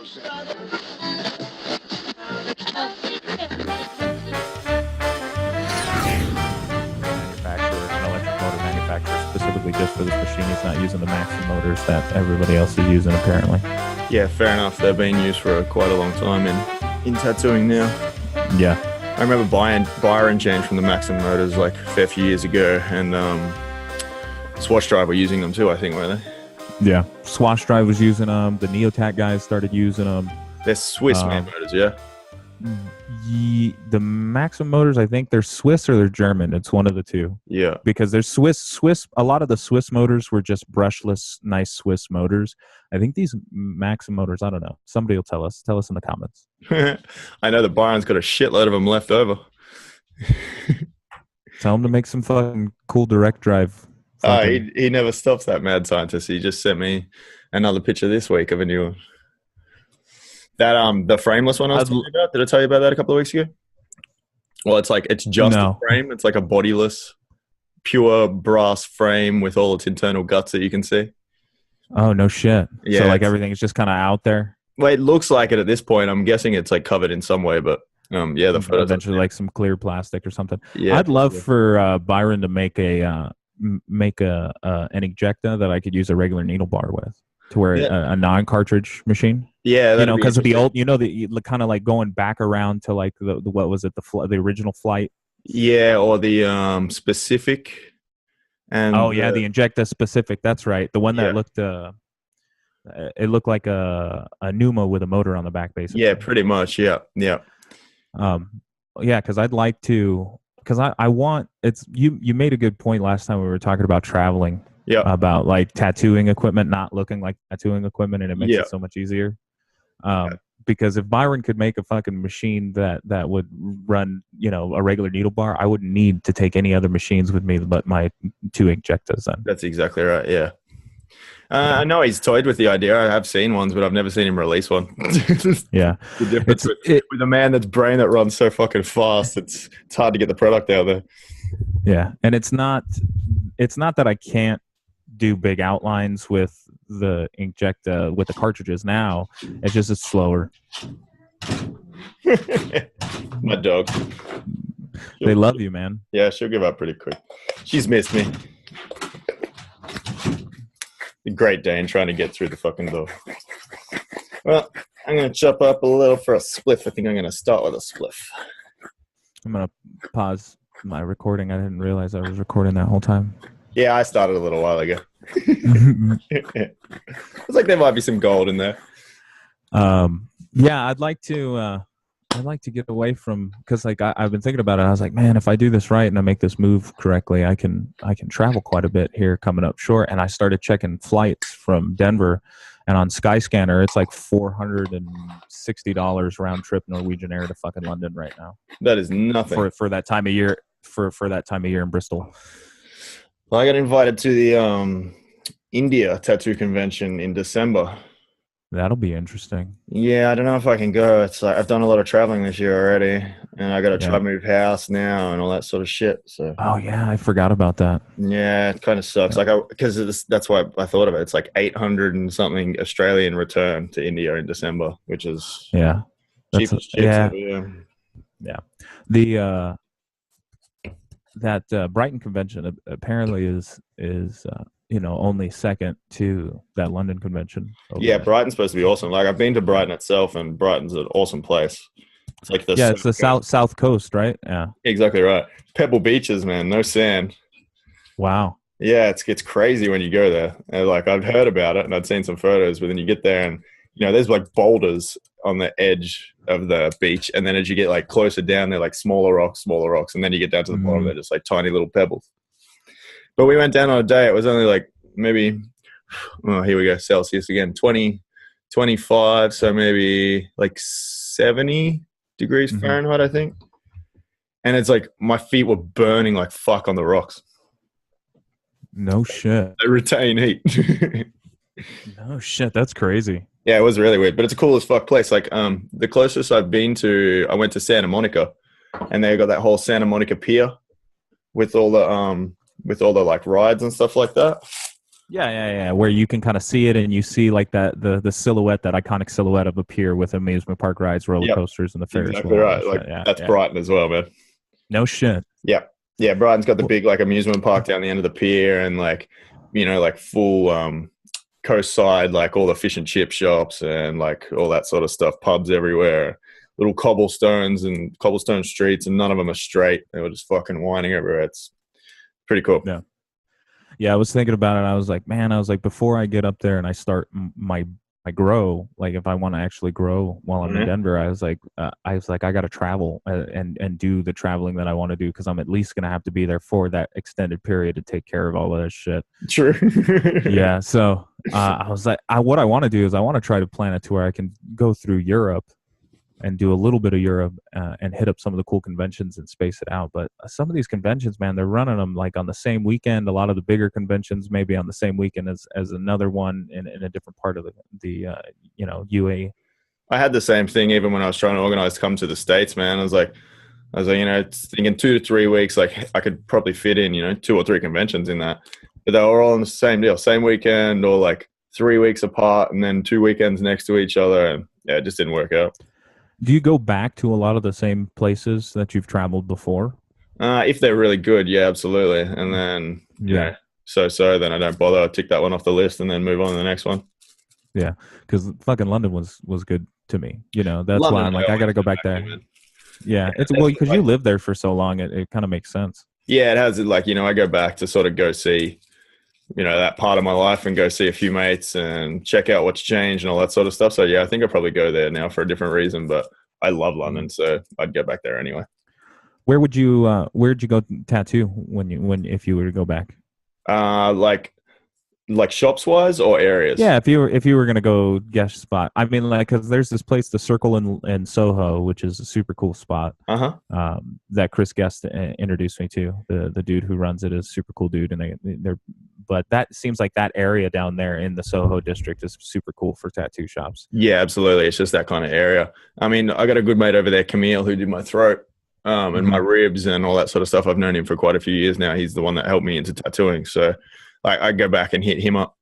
An electric motor manufacturer specifically just for this machine. He's not using the Maxim motors that everybody else is using apparently. Yeah, fair enough. They're being used for quite a long time in tattooing now. Yeah. I remember buying Byron chains from the Maxim motors like a fair few years ago, and Swatch Drive were using them too, I think, weren't they? Yeah. Swatch Drive was using them. The Neotac guys started using them. They're Swiss made motors, yeah? The Maxim motors, I think they're Swiss or they're German. It's one of the two. Yeah. Because there's Swiss. A lot of the Swiss motors were just brushless, nice Swiss motors. I think these Maxim motors, I don't know. Somebody will tell us. Tell us in the comments. I know that Byron's got a shitload of them left over. Tell him to make some fucking cool direct drive. He never stops, that mad scientist. He just sent me another picture this week of a new one. That the frameless one I was talking about. Did I tell you about that a couple of weeks ago? Well, it's just a frame. It's like a bodiless, pure brass frame with all its internal guts that you can see. Oh no shit! Yeah, so like everything is just kind of out there. Well, it looks like it at this point. I'm guessing it's like covered in some way, but yeah, the photos eventually like some clear plastic or something. Yeah, I'd love for Byron to make an ejecta that I could use a regular needle bar with, to where a non-cartridge machine. Yeah, because of the old, the kind of like going back around to like the what was it, the original flight? Yeah, or the specific. And the Injecta specific. That's right. The one that looked it looked like a Numa with a motor on the back, basically. Yeah, pretty much. Yeah. Because I'd like to, because I want, it's you made a good point last time we were talking about traveling. Yeah. About like tattooing equipment not looking like tattooing equipment, and it makes it so much easier. Because if Byron could make a fucking machine that would run, a regular needle bar, I wouldn't need to take any other machines with me but my two Injectas then. That's exactly right, yeah. I know he's toyed with the idea. I have seen ones, but I've never seen him release one. Yeah. The difference with a man that's brain that runs so fucking fast, it's hard to get the product out there. Yeah, and it's not that I can't do big outlines with the Injecta with the cartridges now. It's just it's slower. My dog. They love you, man. Yeah, she'll give up pretty quick. She's missed me. The Great Dane trying to get through the fucking door. Well, I'm going to chop up a little for a spliff. I think I'm going to start with a spliff. I'm going to pause my recording. I didn't realize I was recording that whole time. Yeah, I started a little while ago. It's like there might be some gold in there. Yeah, I'd like to get away from, because like I've been thinking about it. I was like, man, if I do this right and I make this move correctly, I can travel quite a bit here coming up short. And I started checking flights from Denver, and on Skyscanner it's like $460 round trip Norwegian Air to fucking London right now. That is nothing for that time of year. For that time of year in Bristol. Well, I got invited to the India tattoo convention in December. That'll be interesting. Yeah, I don't know if I can go. It's like I've done a lot of traveling this year already, and I got to try to move house now and all that sort of shit. So. Oh yeah, I forgot about that. Yeah, it kind of sucks. Yeah. Because that's why I thought of it. It's like 800 and something Australian return to India in December, which is cheap as chips. Yeah. The that Brighton convention apparently is only second to that London convention. Yeah, Brighton's supposed to be awesome. Like I've been to Brighton itself, and Brighton's an awesome place. It's like it's the south coast, right? Yeah, exactly right. Pebble beaches, man, no sand. Wow. Yeah, it's crazy when you go there. And like I've heard about it and I'd seen some photos, but then you get there and there's like boulders on the edge of the beach, and then as you get like closer down, they're like smaller rocks, and then you get down to the bottom, they're just like tiny little pebbles. But we went down on a day, it was only like maybe, here we go, Celsius again, 20, 25, so maybe like 70 degrees Fahrenheit, I think. And it's like my feet were burning like fuck on the rocks. No shit. They retain heat. No shit, that's crazy. Yeah, it was really weird, but it's a cool as fuck place. Like the closest I've been to, I went to Santa Monica, and they got that whole Santa Monica pier with all the like rides and stuff like that. Yeah. Where you can kind of see it, and you see like the silhouette, that iconic silhouette of a pier with amusement park rides, roller coasters, and the Ferris exactly wheel. Right. Like that's Brighton as well, man. No shit. Yeah. Brighton's got the big like amusement park down the end of the pier, and like like full coast-side, like all the fish and chip shops and like all that sort of stuff. Pubs everywhere, little cobblestone streets, and none of them are straight. They were just fucking winding everywhere. It's pretty cool. Yeah, I was thinking about it. I was like, man, before I get up there and I start my grow, like if I want to actually grow while I'm in Denver, I was like, I got to travel and do the traveling that I want to do, because I'm at least going to have to be there for that extended period to take care of all of this shit. Sure. Yeah. So I was like, what I want to do is I want to try to plan it to where I can go through Europe and do a little bit of Europe and hit up some of the cool conventions and space it out. But some of these conventions, man, they're running them like on the same weekend. A lot of the bigger conventions maybe on the same weekend as another one in a different part of the UAE. I had the same thing even when I was trying to organize to come to the States, man. I was like, thinking 2 to 3 weeks, like I could probably fit in, 2 or 3 conventions in that. But they were all on the same deal, same weekend, or like 3 weeks apart and then 2 weekends next to each other. And yeah, it just didn't work out. Do you go back to a lot of the same places that you've traveled before? If they're really good, yeah, absolutely. And then, then I don't bother. I tick that one off the list and then move on to the next one. Yeah, because fucking London was good to me. That's London, why I'm like, I got to go back there. Yeah, it's because you lived there for so long, it kind of makes sense. Yeah, it has. Like, I go back to sort of go see, that part of my life and go see a few mates and check out what's changed and all that sort of stuff. So yeah, I think I'll probably go there now for a different reason, but I love London, so I'd go back there anyway. Where'd you go tattoo if you were to go back? Like shops wise or areas? Yeah, if you were gonna go guest spot, I mean, like, because there's this place, the Circle in Soho, which is a super cool spot. That Chris Guest introduced me to. The dude who runs it is a super cool dude, and they're. But that seems like that area down there in the Soho district is super cool for tattoo shops. Yeah, absolutely. It's just that kind of area. I mean, I got a good mate over there, Camille, who did my throat and my ribs and all that sort of stuff. I've known him for quite a few years now. He's the one that helped me into tattooing. So I go back and hit him up,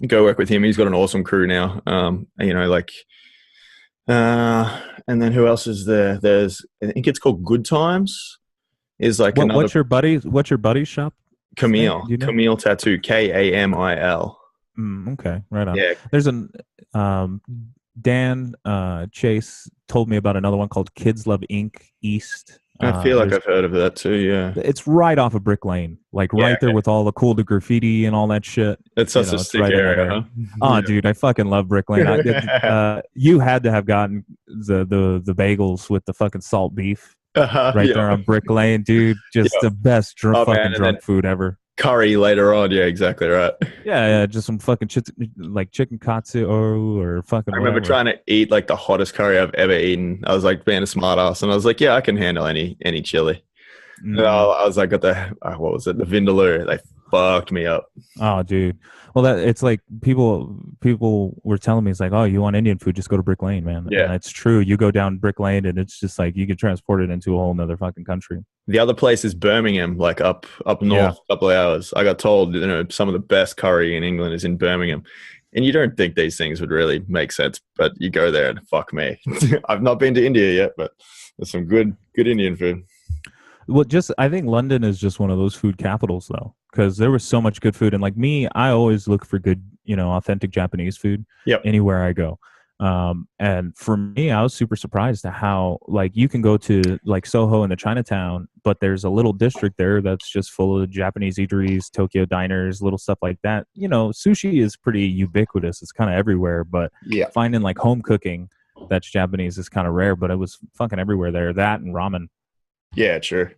go work with him. He's got an awesome crew now. And then who else is there? There's, I think it's called Good Times. Is like what's your buddy's shop? Camille, Camille Tattoo, Kamil. Okay, right on. Yeah. There's Dan Chase told me about another one called Kids Love Inc. East. I feel like I've heard of that too, yeah. It's right off of Brick Lane, like right there with all the cool graffiti and all that shit. It's such a sick area. Huh? Oh, dude, I fucking love Brick Lane. You had to have gotten the bagels with the fucking salt beef. There on Brick Lane, dude. Just the best drunk food ever. Curry later on, yeah, exactly right. Yeah, just some fucking like chicken katsu or fucking. I remember trying to eat like the hottest curry I've ever eaten. I was like being a smart ass, and I was like, yeah, I can handle any chili. I was like, got the what was it? The Vindaloo. They fucked me up. Oh, dude. Well, it's like people were telling me, it's like, oh, you want Indian food, just go to Brick Lane, man. Yeah, and it's true. You go down Brick Lane, and it's just like you get transported into a whole nother fucking country. The other place is Birmingham, like up north, a couple of hours. I got told, some of the best curry in England is in Birmingham. And you don't think these things would really make sense, but you go there and fuck me. I've not been to India yet, but there's some good Indian food. Well, I think London is just one of those food capitals, though, because there was so much good food. And like me, I always look for good, authentic Japanese food anywhere I go. And for me, I was super surprised at how, like, you can go to like Soho in the Chinatown, but there's a little district there that's just full of Japanese eateries, Tokyo diners, little stuff like that. Sushi is pretty ubiquitous. It's kind of everywhere, but finding like home cooking that's Japanese is kind of rare, but it was fucking everywhere there. That and ramen. Yeah, true.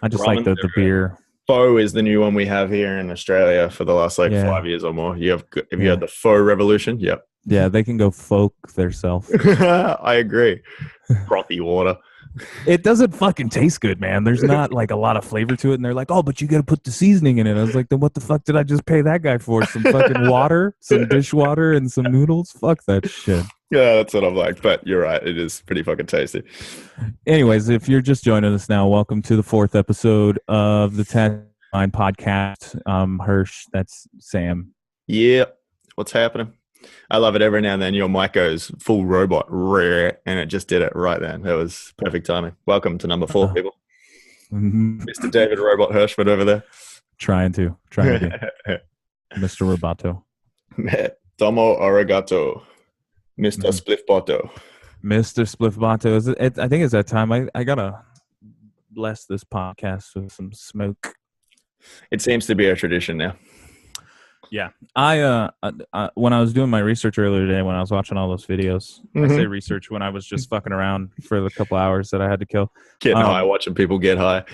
I just like the beer. Pho is the new one we have here in Australia for the last 5 years or more. Have you had the pho revolution? Yep. Yeah, they can go folk theirself. I agree. Frothy water. It doesn't fucking taste good, man. There's not like a lot of flavor to it, and they're like, oh, but you got to put the seasoning in it. I was like, then what the fuck did I just pay that guy for? Some fucking water, some dishwater, and some noodles? Fuck that shit. Yeah, that's what I'm like. But you're right. It is pretty fucking tasty. Anyways, if you're just joining us now, welcome to the 4th episode of the Tattoo Mind podcast. Hirsch, that's Sam. Yeah. What's happening? I love it every now and then. Your mic goes full robot, rare, and it just did it right then. That was perfect timing. Welcome to number 4, people. Mr. David Robot Hershman over there. Trying to. Mr. Roboto. Tomo arigato. Mr. Spliffbotto. Mr. Spliffbotto. I think it's that time. I gotta bless this podcast with some smoke. It seems to be a tradition now. Yeah. I when I was doing my research earlier today, when I was watching all those videos, I say research when I was just fucking around for the couple hours that I had to kill. Getting high, watching people get high.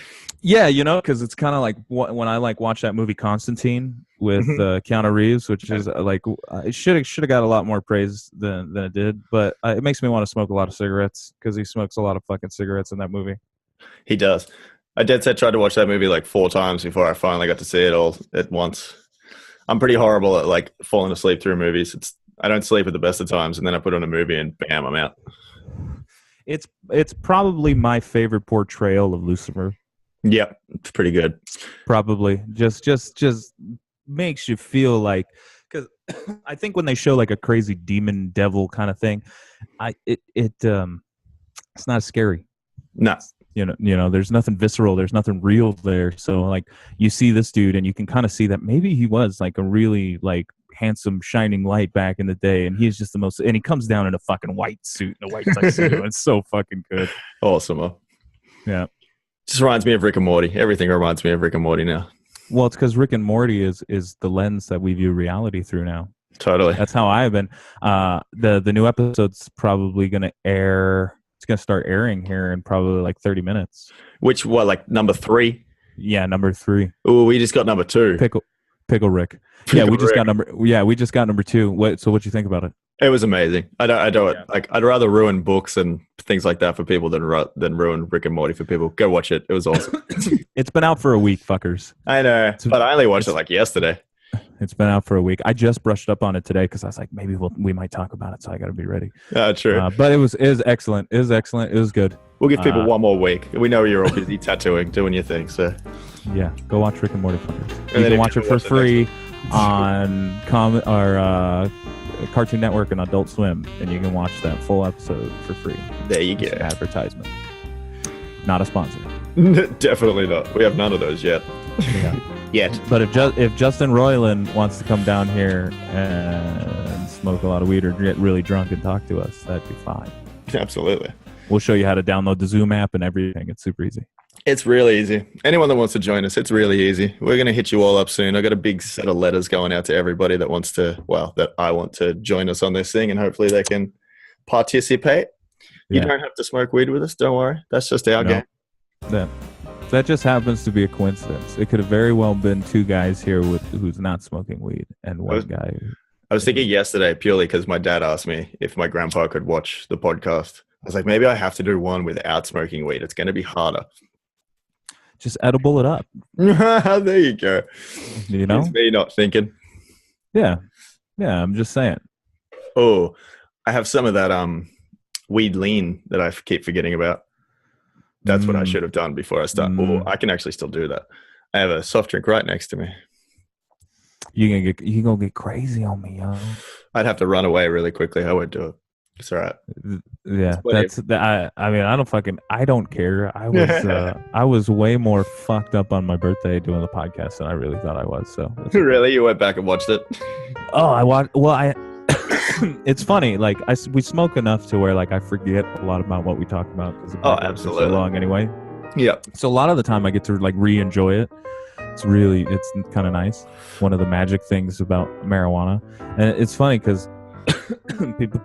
Yeah, you know, because it's kind of like when I watch that movie Constantine with Keanu Reeves, which is it should have got a lot more praise than it did, but it makes me want to smoke a lot of cigarettes because he smokes a lot of fucking cigarettes in that movie. He does. I dead set tried to watch that movie 4 times before I finally got to see it all at once. I'm pretty horrible at falling asleep through movies. I don't sleep at the best of times, and then I put on a movie and bam, I'm out. It's probably my favorite portrayal of Lucifer. Yeah, it's pretty good. Probably just makes you feel like, because I think when they show a crazy demon devil kind of thing, it's not scary. No. You know, there's nothing visceral, there's nothing real there. So you see this dude and you can kind of see that maybe he was a really handsome shining light back in the day, and he's just the most, and he comes down in a fucking white suit and a white tuxedo. It's so fucking good. Awesome. Yeah. Just reminds me of Rick and Morty. Everything reminds me of Rick and Morty now. Well, it's because Rick and Morty is the lens that we view reality through now. Totally. That's how I've been. The new episode's probably going to air. It's going to start airing here in probably 30 minutes. Which, number 3? Yeah, number 3. Oh, we just got number 2. Pickle Rick. We just got number 2. What'd you think about it? It was amazing. I don't I'd rather ruin books and things like that for people than ruin Rick and Morty for people. Go watch it. It was awesome. It's been out for a week, fuckers. I know, but I only watched it yesterday. It's been out for a week. I just brushed up on it today because I was like, maybe we might talk about it, so I got to be ready. True. But it was excellent. It was excellent. It was good. We'll give people one more week. We know you're all busy tattooing, doing your thing. So yeah, go watch Rick and Morty, fuckers. You can watch it for free on Cartoon Network and Adult Swim, and you can watch that full episode for free. There you go. Advertisement. Not a sponsor. Definitely not. We have none of those yet. Yeah. Yet. But if Justin Roiland wants to come down here and smoke a lot of weed or get really drunk and talk to us, that'd be fine. Absolutely. We'll show you how to download the Zoom app and everything. It's super easy. It's really easy. Anyone that wants to join us, it's really easy. We're going to hit you all up soon. I got a big set of letters going out to everybody that I want to join us on this thing, and hopefully they can participate. You don't have to smoke weed with us. Don't worry. That's just our game. That just happens to be a coincidence. It could have very well been 2 guys here who's not smoking weed and one guy. I was thinking yesterday purely because my dad asked me if my grandpa could watch the podcast. I was like, maybe I have to do one without smoking weed. It's going to be harder. Just edible it up. There you go. You know? It's me not thinking. Yeah. Yeah, I'm just saying. Oh, I have some of that weed lean that I keep forgetting about. That's what I should have done before I start. Oh, I can actually still do that. I have a soft drink right next to me. You gonna get crazy on me, yo. I'd have to run away really quickly. I won't do it. It's all right. Yeah, I don't care. I was way more fucked up on my birthday doing the podcast than I really thought I was. So really, you went back and watched it? Oh, I watched. Well, it's funny. We smoke enough to where I forget a lot about what we talk about. Absolutely. So long anyway. Yeah. So a lot of the time I get to re-enjoy it. It's kind of nice. One of the magic things about marijuana, and it's funny because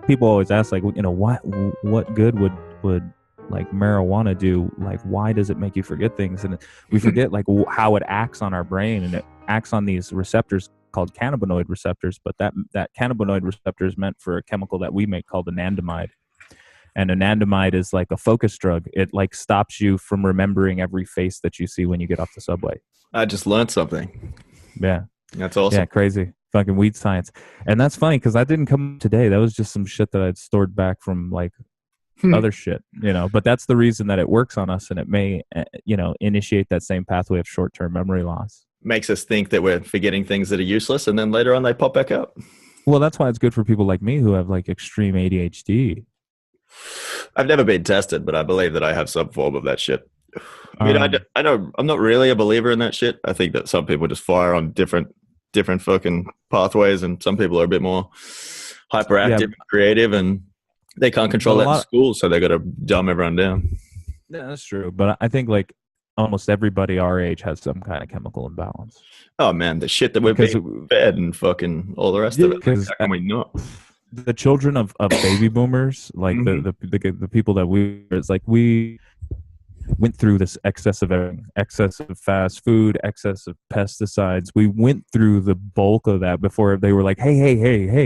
people always ask what good would marijuana do? Why does it make you forget things? And we forget how it acts on our brain, and it acts on these receptors called cannabinoid receptors, but that cannabinoid receptor is meant for a chemical that we make called anandamide. And anandamide is like a focus drug. It stops you from remembering every face that you see when you get off the subway. I just learned something. Yeah. That's awesome. Yeah, crazy. Fucking weed science. And that's funny because that didn't come today. That was just some shit that I'd stored back from other shit, but that's the reason that it works on us, and it may, initiate that same pathway of short-term memory loss. makes us think that we're forgetting things that are useless, and then later on they pop back up. Well, that's why it's good for people like me who have like extreme ADHD. I've never been tested, but I believe that I have some form of that shit. I mean, I know I'm not really a believer in that shit. I think that some people just fire on different fucking pathways, and some people are a bit more hyperactive and creative, and they can't control that in school, so they got to dumb everyone down. Yeah, that's true. But I think like almost everybody our age has some kind of chemical imbalance. Oh man, the shit that we're being fed and fucking all the rest of it. Like, how can we not? The children of baby boomers, like the people that it's like we went through this excess of fast food, excess of pesticides. We went through the bulk of that before they were like, hey,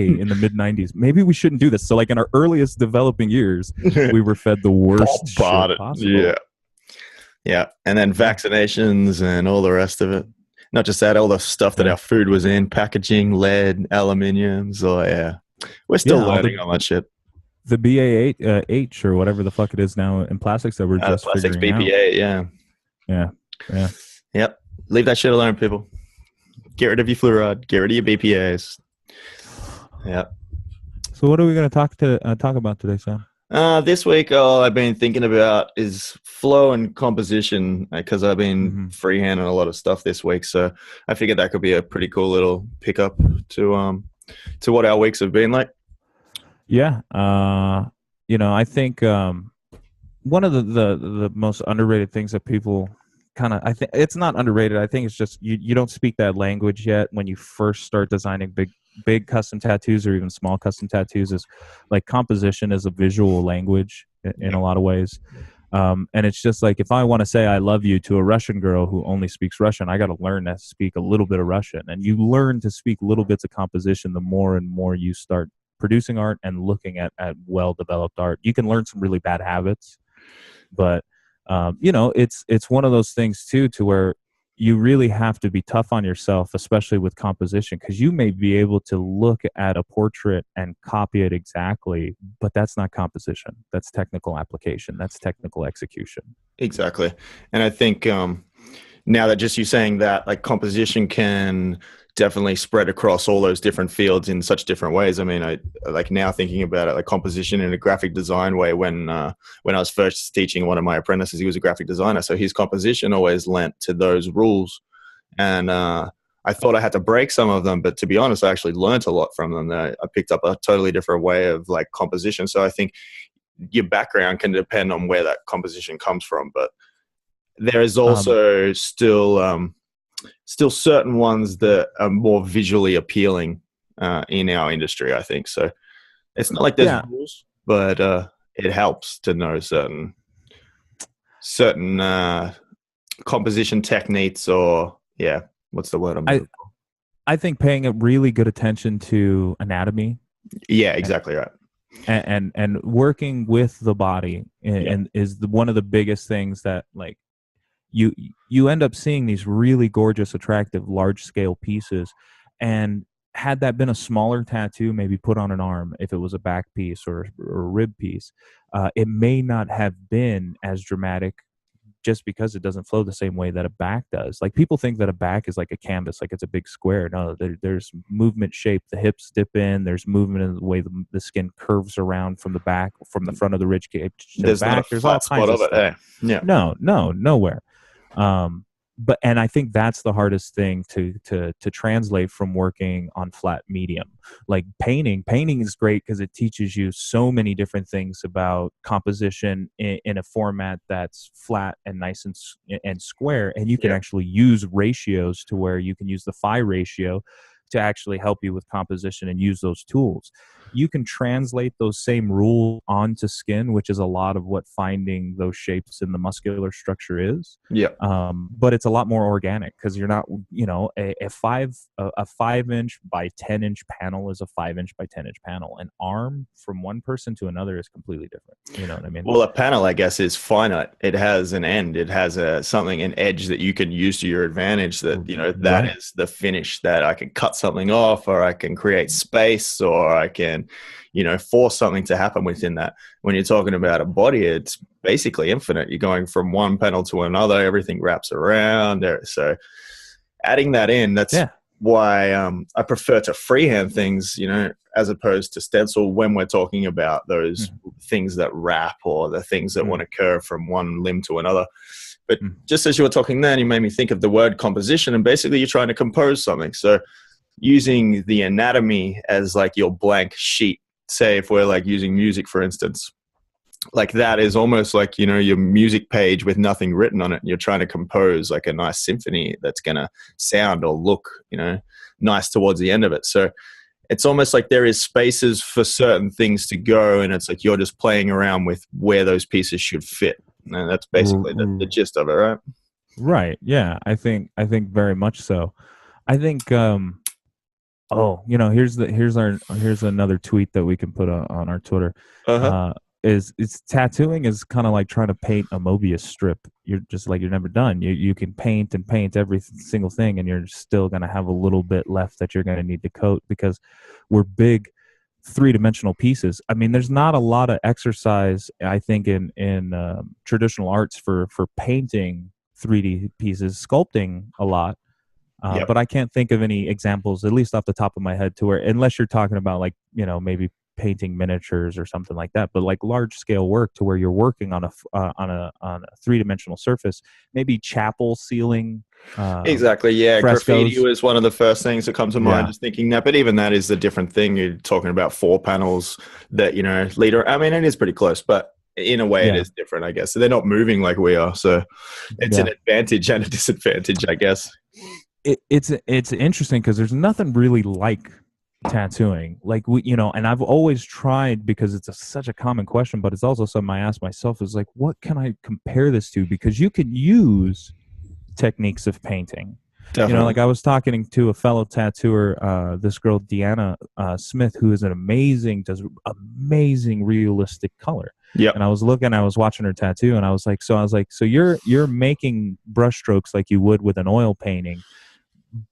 in the mid 90s, maybe we shouldn't do this. So like in our earliest developing years, we were fed the worst shit possible. Yeah. And then vaccinations and all the rest of it. Not just that, all the stuff that our food was in, packaging, lead, aluminium. So we're still learning all that shit. The BAH or whatever the fuck it is now in plastics that we're just plastics figuring BPA, out. Yeah. Yep. Leave that shit alone, people. Get rid of your fluoride. Get rid of your BPAs. Yep. So what are we going to talk about today, Sam? This week, all I've been thinking about is flow and composition, because I've been freehanding a lot of stuff this week. So I figured that could be a pretty cool little pickup to what our weeks have been like. Yeah. I think one of the most underrated things that people I think it's not underrated. I think it's just you don't speak that language yet when you first start designing big custom tattoos or even small custom tattoos. Is like composition is a visual language in a lot of ways. And it's just like, if I want to say I love you to a Russian girl who only speaks Russian, I got to learn to speak a little bit of Russian. And you learn to speak little bits of composition the more and more you start producing art and looking at well-developed art. You can learn some really bad habits, but it's one of those things too, to where you really have to be tough on yourself, especially with composition, because you may be able to look at a portrait and copy it exactly, but that's not composition. That's technical application. That's technical execution. Exactly. And I think now that just you saying that, like, composition can definitely spread across all those different fields in such different ways. I mean, I like now thinking about it, like composition in a graphic design way. When I was first teaching one of my apprentices, he was a graphic designer, so his composition always lent to those rules. And I thought I had to break some of them, but to be honest, I actually learned a lot from them. I picked up a totally different way of like composition. So I think your background can depend on where that composition comes from, but there is also still certain ones that are more visually appealing in our industry, I think. So it's not like there's rules, but it helps to know certain composition techniques, or what's the word I'm looking for? I think paying a really good attention to anatomy. Yeah, exactly right. And working with the body and is one of the biggest things that, like, you end up seeing these really gorgeous, attractive, large-scale pieces. And had that been a smaller tattoo, maybe put on an arm, if it was a back piece or a rib piece, it may not have been as dramatic, just because it doesn't flow the same way that a back does. Like, people think that a back is like a canvas, like it's a big square. No, there's movement shape. The hips dip in. There's movement in the way the skin curves around from the back, from the front of the rib cage to the back. There's all kinds of stuff. Yeah. No, nowhere. And I think that's the hardest thing to translate from working on flat medium. Like painting is great because it teaches you so many different things about composition in a format that's flat and nice and square. And you can actually use ratios to where you can use the phi ratio to actually help you with composition and use those tools. You can translate those same rules onto skin, which is a lot of what finding those shapes in the muscular structure is. Yeah. But it's a lot more organic, because you're not, a 5-inch by 10-inch panel is a 5-inch by 10-inch panel. An arm from one person to another is completely different. You know what I mean? Well, a panel, I guess, is finite. It has an end. It has an edge that you can use to your advantage. That that is the finish, that I can cut something off, or I can create space, or I can force something to happen within that. When you're talking about a body, it's basically infinite. You're going from one panel to another, everything wraps around there. So adding that in, that's why I prefer to freehand things, as opposed to stencil when we're talking about those things that wrap or the things that want to curve from one limb to another. But just as you were talking then, you made me think of the word composition, and basically you're trying to compose something. So using the anatomy as like your blank sheet, say if we're like using music, for instance, like that is almost like, your music page with nothing written on it. And you're trying to compose like a nice symphony that's going to sound or look, nice towards the end of it. So it's almost like there is spaces for certain things to go. And it's like, you're just playing around with where those pieces should fit. And that's basically the gist of it, right? Right. Yeah. I think very much so. I think, here's another tweet that we can put on our Twitter. Is tattooing is kind of like trying to paint a Mobius strip. You're just like, you're never done. You can paint and paint every single thing, and you're still going to have a little bit left that you're going to need to coat, because we're big three-dimensional pieces. I mean, there's not a lot of exercise, I think, in traditional arts for painting 3D pieces, sculpting a lot. But I can't think of any examples, at least off the top of my head, to where, unless you're talking about like, maybe painting miniatures or something like that, but like large scale work to where you're working on a three-dimensional surface, maybe chapel ceiling. Exactly. Yeah. Frescoes. Graffiti was one of the first things that comes to mind, just thinking that, but even that is a different thing. You're talking about 4 panels that, later, I mean, it is pretty close, but in a way it is different, I guess. So they're not moving like we are. So it's an advantage and a disadvantage, I guess. It's interesting because there's nothing really like tattooing, like and I've always tried, because it's such a common question, but it's also something I ask myself, is like, what can I compare this to? Because you can use techniques of painting. Definitely. Like I was talking to a fellow tattooer, this girl Deanna Smith, who is does amazing realistic color. Yeah. And I was watching her tattoo, and I was like, so you're making brush strokes like you would with an oil painting,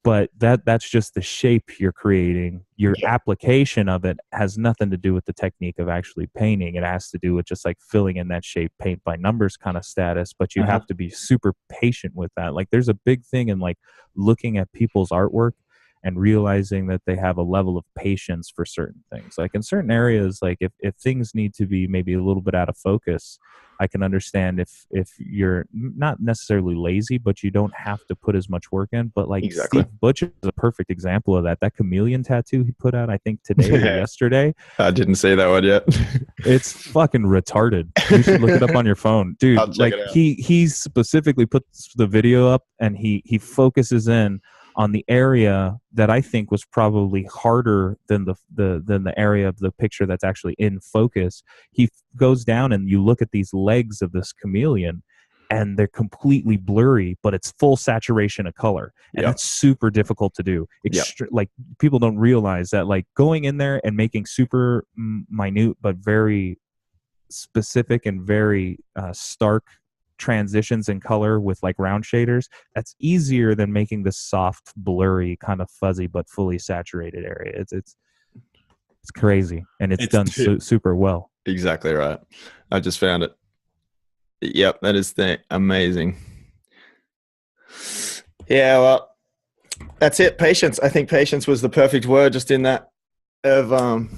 but that's just the shape you're creating. Your application of it has nothing to do with the technique of actually painting. It has to do with just like filling in that shape, paint by numbers kind of status, but you have to be super patient with that. Like there's a big thing in like looking at people's artwork and realizing that they have a level of patience for certain things. Like in certain areas, like if things need to be maybe a little bit out of focus, I can understand if you're not necessarily lazy, but you don't have to put as much work in. But like Steve Butcher is a perfect example of that. That chameleon tattoo he put out, I think today or yesterday. I didn't say that one yet. It's fucking retarded. You should look it up on your phone, dude. Like he specifically puts the video up, and he focuses in on the area that I think was probably harder than the area of the picture that's actually in focus. He goes down, and you look at these legs of this chameleon, and they're completely blurry, but it's full saturation of color, and that's super difficult to do. Like people don't realize that, like going in there and making super minute but very specific and very stark transitions in color with like round shaders, that's easier than making this soft, blurry, kind of fuzzy but fully saturated area. It's crazy, and it's done super well. Exactly right. I just found it. Yep, that is amazing. Yeah, well, that's it. Patience. I think patience was the perfect word, just in that of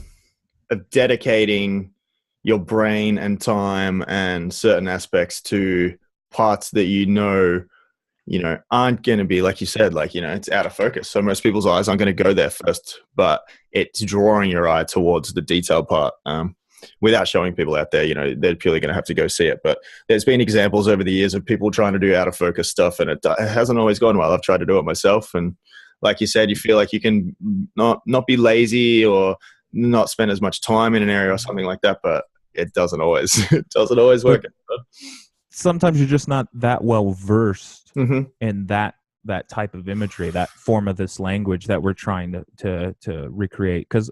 dedicating your brain and time and certain aspects to parts that aren't going to be, like you said, like, it's out of focus. So most people's eyes aren't going to go there first, but it's drawing your eye towards the detailed part. Without showing people out there, they're purely going to have to go see it. But there's been examples over the years of people trying to do out of focus stuff, and it hasn't always gone well. I've tried to do it myself. And like you said, you feel like you can not be lazy or not spend as much time in an area or something like that, but it doesn't always work. Sometimes you're just not that well versed in that type of imagery, that form of this language that we're trying to recreate. Because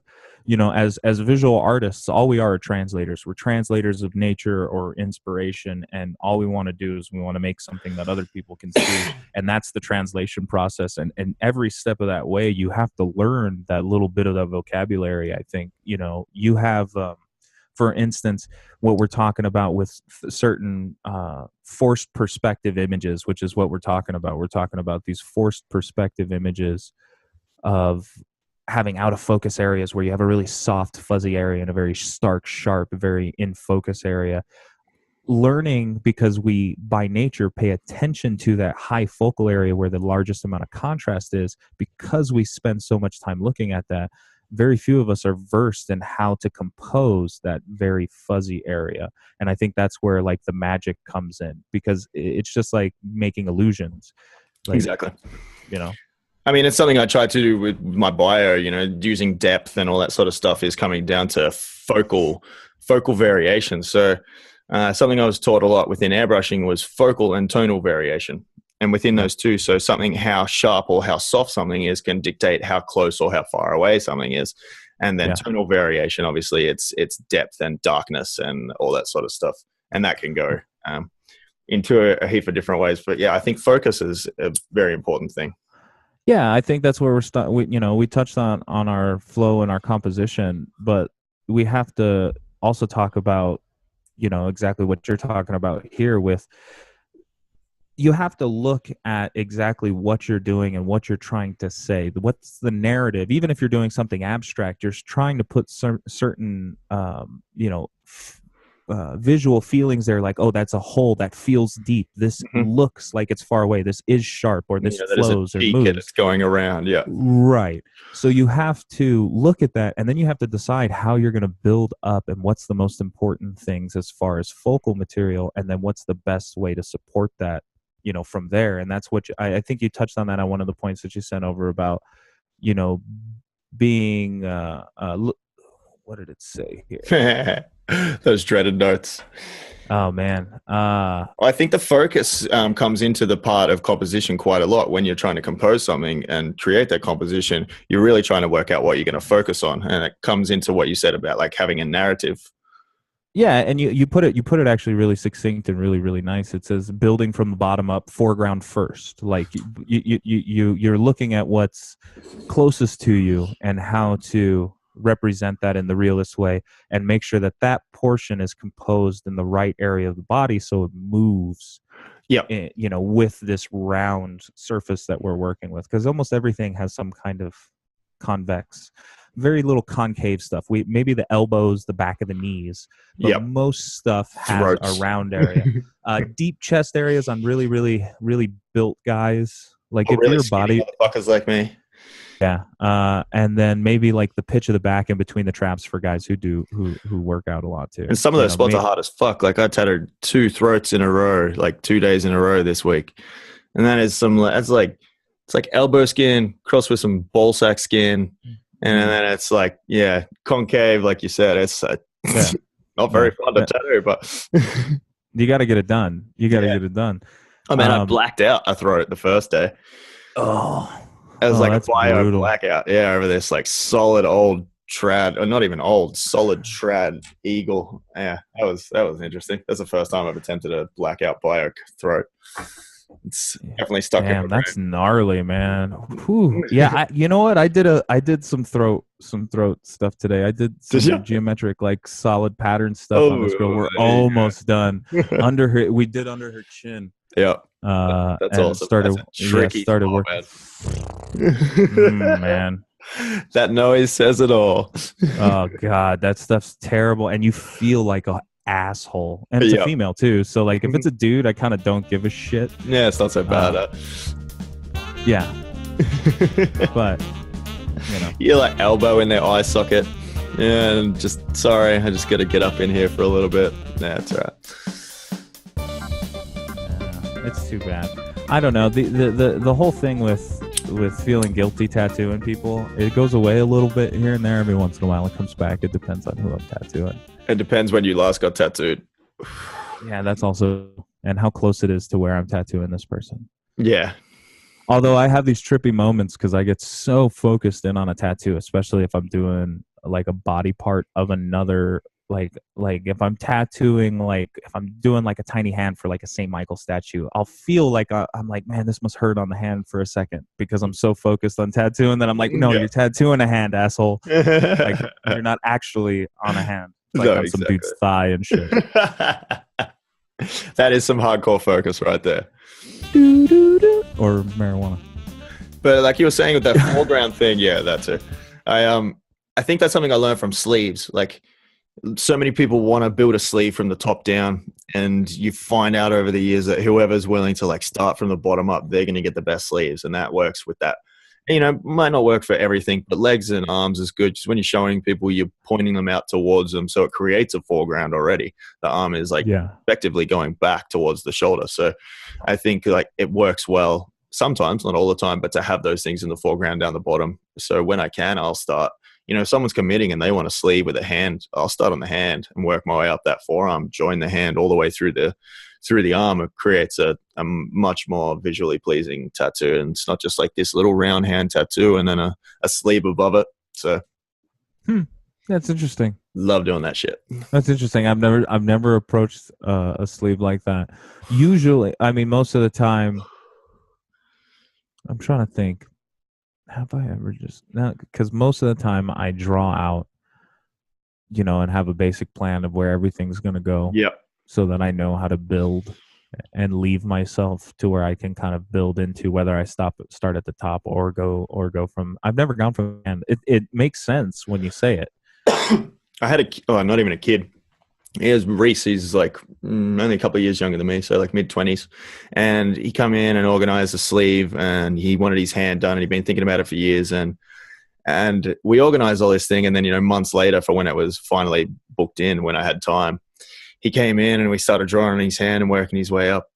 as visual artists, all we are translators. We're translators of nature or inspiration, and all we want to do is we want to make something that other people can see, and that's the translation process. And every step of that way, you have to learn that little bit of the vocabulary. I think you have for instance, what we're talking about with certain forced perspective images, which is what we're talking about. We're talking about these forced perspective images of having out of focus areas where you have a really soft, fuzzy area and a very stark, sharp, very in focus area. Learning, because we by nature pay attention to that high focal area where the largest amount of contrast is, because we spend so much time looking at that, very few of us are versed in how to compose that very fuzzy area. And I think that's where like the magic comes in, because it's just like making illusions. Like, exactly. You know, I mean, it's something I try to do with my bio, you know, using depth and all that sort of stuff is coming down to focal variation. So something I was taught a lot within airbrushing was focal and tonal variation. And within those two, so something, how sharp or how soft something is can dictate how close or how far away something is. And then tonal variation, obviously, it's depth and darkness and all that sort of stuff. And that can go into a heap of different ways. But yeah, I think focus is a very important thing. Yeah, I think that's where we touched on our flow and our composition, but we have to also talk about, you know, exactly what you're talking about here with, you have to look at exactly what you're doing and what you're trying to say. What's the narrative? Even if you're doing something abstract, you're trying to put certain, visual feelings there, like, oh, that's a hole that feels deep. This looks like it's far away. This is sharp, or this flows or moves. It's going around, yeah. Right. So you have to look at that, and then you have to decide how you're going to build up and what's the most important things as far as focal material, and then what's the best way to support that, you know, from there. And that's what I think you touched on that on one of the points that you sent over about, you know, being what did it say here? Those dreaded notes. Oh man. I think the focus comes into the part of composition quite a lot. When you're trying to compose something and create that composition, you're really trying to work out what you're going to focus on, and it comes into what you said about like having a narrative. Yeah, and you put it actually really succinct and really, really nice. It says building from the bottom up, foreground first. Like you're looking at what's closest to you and how to represent that in the realist way, and make sure that that portion is composed in the right area of the body so it moves, you know, with this round surface that we're working with. Because almost everything has some kind of convex, very little concave stuff. Maybe the elbows, the back of the knees, but most stuff has a round area. Deep chest areas on really, really, really built guys. Like if really your body, motherfuckers like me. Yeah, and then maybe like the pitch of the back in between the traps for guys who work out a lot too. And some of those spots are hard as fuck. Like I tattooed 2 throats in a row, like 2 days in a row this week, and that is it's like elbow skin crossed with some ball sack skin, and then it's like concave, like you said. It's not very fun to tattoo, but you got to get it done. You got to get it done. I mean, I blacked out a throat the first day. Oh. It was like a bio blackout, over this like solid old trad, or not even old, solid trad eagle. Yeah, that was interesting. That's the first time I've attempted a blackout bio throat. It's definitely stuck. Damn, that's gnarly, man. Whew. Yeah, you know what? I did some throat stuff today. I did some geometric, like solid pattern stuff on this girl. We're almost done. We did under her chin. Yeah. That's awesome. Started working. Man, that noise says it all. Oh god, that stuff's terrible, and you feel like a asshole. And it's a female too, so like if it's a dude, I kind of don't give a shit. Yeah, it's not so bad. Yeah, but you know, you're like elbow in their eye socket. Yeah, and I just got to get up in here for a little bit. Nah, that's all right. It's too bad. I don't know. The whole thing with feeling guilty tattooing people, it goes away a little bit here and there. Every once in a while it comes back. It depends on who I'm tattooing. It depends when you last got tattooed. Yeah, that's also, and how close it is to where I'm tattooing this person. Yeah. Although I have these trippy moments because I get so focused in on a tattoo, especially if I'm doing like a body part of another. Like if I'm tattooing, like if I'm doing like a tiny hand for like a St. Michael statue, I'll feel like I'm like, man, this must hurt on the hand for a second because I'm so focused on tattooing that I'm like, no, you're tattooing a hand, asshole. Like you're not actually on a hand. like on some dude's thigh and shit. That is some hardcore focus right there. Or marijuana. But like you were saying with that foreground thing, yeah, that's it. I think that's something I learned from sleeves. Like, so many people want to build a sleeve from the top down, and you find out over the years that whoever's willing to like start from the bottom up, they're going to get the best sleeves, and that works with that. You know, might not work for everything, but legs and arms is good. Just when you're showing people, you're pointing them out towards them, so it creates a foreground already. The arm is like effectively going back towards the shoulder. So I think like it works well sometimes, not all the time, but to have those things in the foreground down the bottom. So when I can, I'll start. You know, if someone's committing and they want to sleeve with a hand, I'll start on the hand and work my way up that forearm, join the hand all the way through the arm. It creates a much more visually pleasing tattoo. And it's not just like this little round hand tattoo and then a sleeve above it. So that's interesting. Love doing that shit. That's interesting. I've never approached a sleeve like that. Usually, I mean, most of the time, I'm trying to think. Have I ever just now? Because most of the time I draw out, you know, and have a basic plan of where everything's going to go. Yep. So that I know how to build and leave myself to where I can kind of build into whether I start at the top or go from. I've never gone from, and it makes sense when you say it. I had not even a kid. Here's Reese. He's like only a couple of years younger than me, so like mid-20s. And he come in and organized a sleeve, and he wanted his hand done, and he'd been thinking about it for years. And we organized all this thing, and then, you know, months later, for when it was finally booked in, when I had time, he came in and we started drawing on his hand and working his way up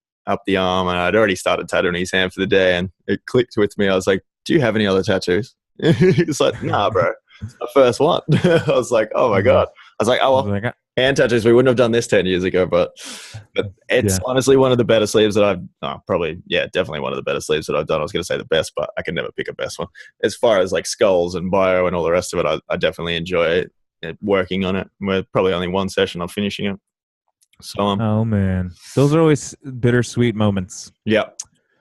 the arm. And I'd already started tattooing his hand for the day, and it clicked with me. I was like, "Do you have any other tattoos?" He's like, "Nah, bro. It's the first one." I was like, "Oh my God." I was like, "Oh, well, hand tattoos, we wouldn't have done this 10 years ago, but it's honestly one of the better sleeves that definitely one of the better sleeves that I've done. I was going to say the best, but I can never pick a best one. As far as like skulls and bio and all the rest of it, I definitely enjoy working on it. We're probably only one session on finishing it. So, oh man, those are always bittersweet moments. Yeah,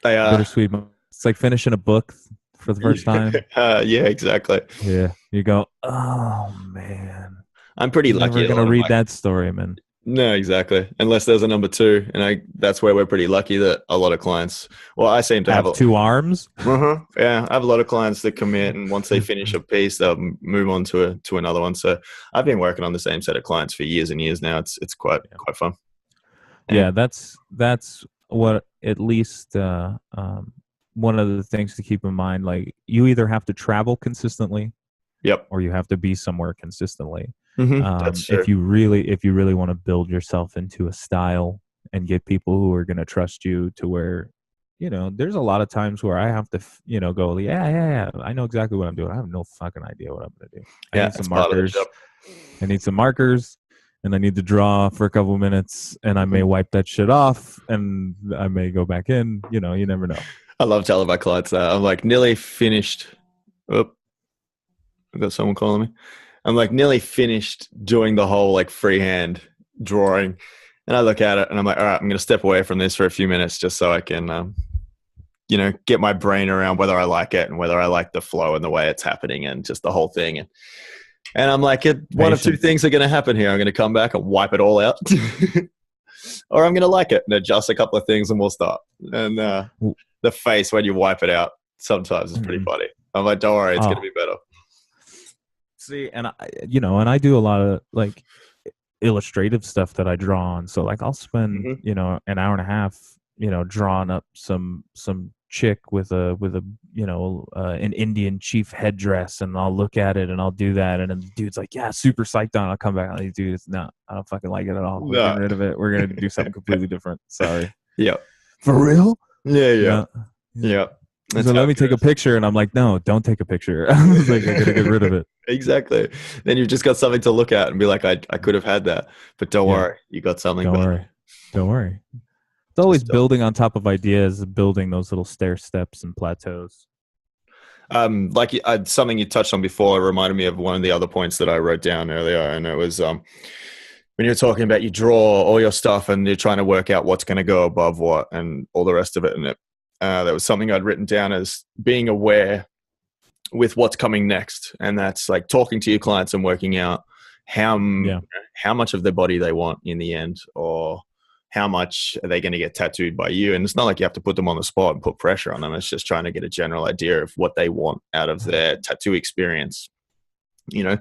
they are. Bittersweet moments. It's like finishing a book for the first time. Yeah, exactly. Yeah, you go, oh man. I'm pretty lucky. Never gonna read that story, man. No, exactly. Unless there's a number two, and that's where we're pretty lucky that a lot of clients. Well, I seem to have two arms. Yeah, I have a lot of clients that commit, and once they finish a piece, they'll move on to another one. So I've been working on the same set of clients for years and years now. It's quite fun. And yeah, that's what at least one of the things to keep in mind. Like, you either have to travel consistently, or you have to be somewhere consistently. If you really want to build yourself into a style and get people who are going to trust you to where, you know, there's a lot of times where I have to, you know, go, yeah, I know exactly what I'm doing. I have no fucking idea what I'm going to do. I need some markers. I need some markers, and I need to draw for a couple of minutes, and I may wipe that shit off, and I may go back in. You know, you never know. I love telling my clients that. I'm like, nearly finished. Oh, I got someone calling me. I'm like nearly finished doing the whole like freehand drawing, and I look at it and I'm like, all right, I'm going to step away from this for a few minutes just so I can, you know, get my brain around whether I like it and whether I like the flow and the way it's happening and just the whole thing. And I'm like, one of two things are going to happen here. I'm going to come back and wipe it all out, or I'm going to like it and adjust a couple of things and we'll start. And the face when you wipe it out sometimes is pretty funny. I'm like, don't worry, it's going to be better. See, and I do a lot of like illustrative stuff that I draw on. So like I'll spend, you know, an hour and a half, you know, drawing up some chick with a you know, an Indian chief headdress, and I'll look at it and I'll do that, and then the dude's like, yeah, super psyched on. I'll come back and like, dude, no, I don't fucking like it at all. We're getting rid of it. We're gonna do something completely different. Sorry. Yeah. For real? Yeah. So let me take a picture, and I'm like, no, don't take a picture. I was like, I gotta get rid of it. Exactly. Then you've just got something to look at and be like, I could have had that, but don't worry, you got something. Don't worry. It's always building on top of ideas, building those little stair steps and plateaus. Like something you touched on before, it reminded me of one of the other points that I wrote down earlier, and it was when you're talking about you draw all your stuff and you're trying to work out what's going to go above what and all the rest of it, and that was something I'd written down as being aware with what's coming next. And that's like talking to your clients and working out how much of their body they want in the end, or how much are they going to get tattooed by you. And it's not like you have to put them on the spot and put pressure on them. It's just trying to get a general idea of what they want out of their tattoo experience, you know,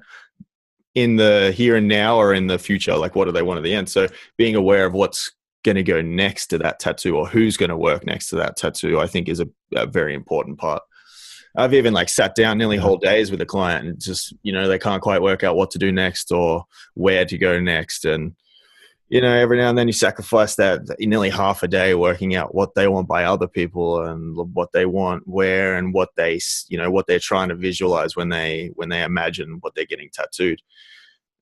in the here and now or in the future. Like, what do they want at the end? So being aware of what's going to go next to that tattoo, or who's going to work next to that tattoo, I think is a very important part. I've even like sat down nearly whole days with a client and just, you know, they can't quite work out what to do next or where to go next. And, you know, every now and then you sacrifice that nearly half a day working out what they want by other people and what they want where, and what they, you know, what they're trying to visualize when they imagine what they're getting tattooed.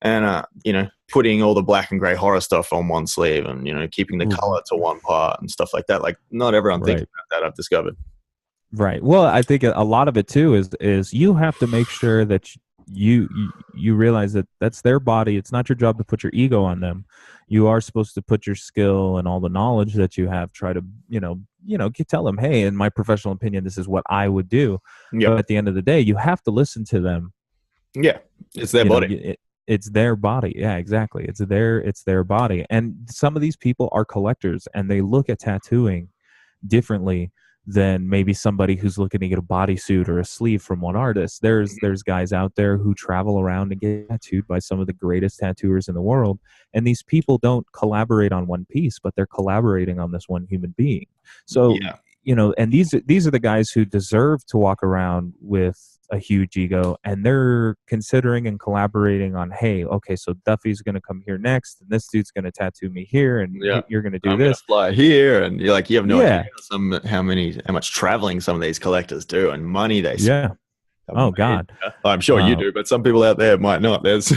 And, you know, putting all the black and gray horror stuff on one sleeve, and, you know, keeping the color to one part and stuff like that. Like, not everyone thinks about that, I've discovered. Right. Well, I think a lot of it too is you have to make sure that you realize that that's their body. It's not your job to put your ego on them. You are supposed to put your skill and all the knowledge that you have, try to, tell them, hey, in my professional opinion, this is what I would do. Yep. But at the end of the day, you have to listen to them. Yeah. It's their body. It's their body. Yeah, exactly. It's their body. And some of these people are collectors, and they look at tattooing differently than maybe somebody who's looking to get a bodysuit or a sleeve from one artist. There's guys out there who travel around and get tattooed by some of the greatest tattooers in the world. And these people don't collaborate on one piece, but they're collaborating on this one human being. So, you know, and these are the guys who deserve to walk around with a huge ego, and they're considering and collaborating on, hey, okay, so Duffy's going to come here next, and this dude's going to tattoo me here, and you're going to do this. Fly here, and you're like, you have no idea how much traveling some of these collectors do, and money they spend. Oh God, I'm sure you do, but some people out there might not. There's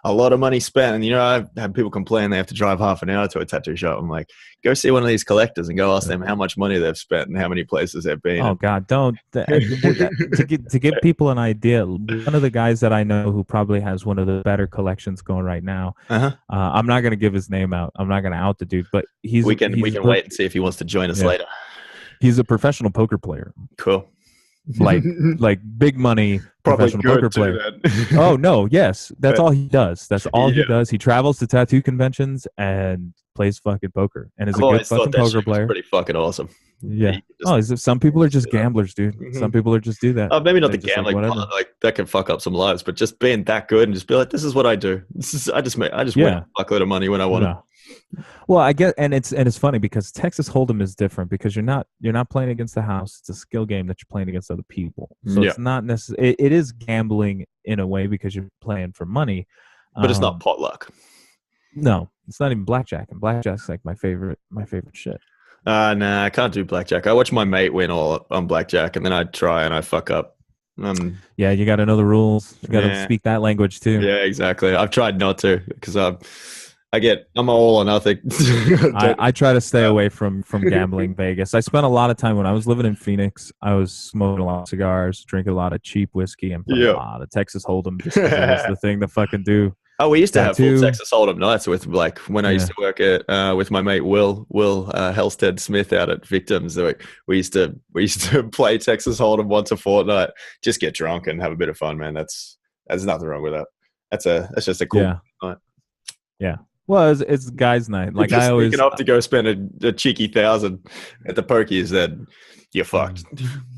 a lot of money spent, and you know, I've had people complain they have to drive half an hour to a tattoo shop. I'm like, go see one of these collectors and go ask them how much money they've spent and how many places they've been. Oh God, don't to give people an idea. One of the guys that I know who probably has one of the better collections going right now. I'm not going to give his name out. I'm not going to out the dude, but we can wait and see if he wants to join us later. He's a professional poker player. Cool. like big money professional poker player. Oh no, yes, that's all he does. That's all he does. He travels to tattoo conventions and plays fucking poker, and is a good fucking poker player. Pretty fucking awesome. Yeah. Some people are just gamblers, dude. Some people are just do that. Maybe not the gambling part, like that can fuck up some lives, but just being that good and just be like, this is what I do. I just win a fuckload of money when I want to. Well, I get, and it's funny because Texas Hold'em is different because you're not playing against the house. It's a skill game that you're playing against other people. So it's not necessarily. It is gambling in a way because you're playing for money, but it's not potluck. No, it's not even blackjack, and blackjack's like my favorite shit. Nah, I can't do blackjack. I watch my mate win all on blackjack, and then I try and I fuck up. Yeah, you got to know the rules. You got to speak that language too. Yeah, exactly. I've tried not to because I'm all or nothing. I try to stay away from gambling Vegas. I spent a lot of time when I was living in Phoenix. I was smoking a lot of cigars, drinking a lot of cheap whiskey, and playing a lot of Texas Hold'em. Just that's the thing to fucking do. Oh, we used to have full Texas Hold'em nights with like when I used to work at with my mate Will Helsted Smith out at Victims. We used to play Texas Hold'em once a fortnight. Just get drunk and have a bit of fun, man. There's nothing wrong with that. That's just a cool night. Yeah. Well, it's guys' night. Like I always picking up to go spend a cheeky $1,000 at the pokies, then you're fucked.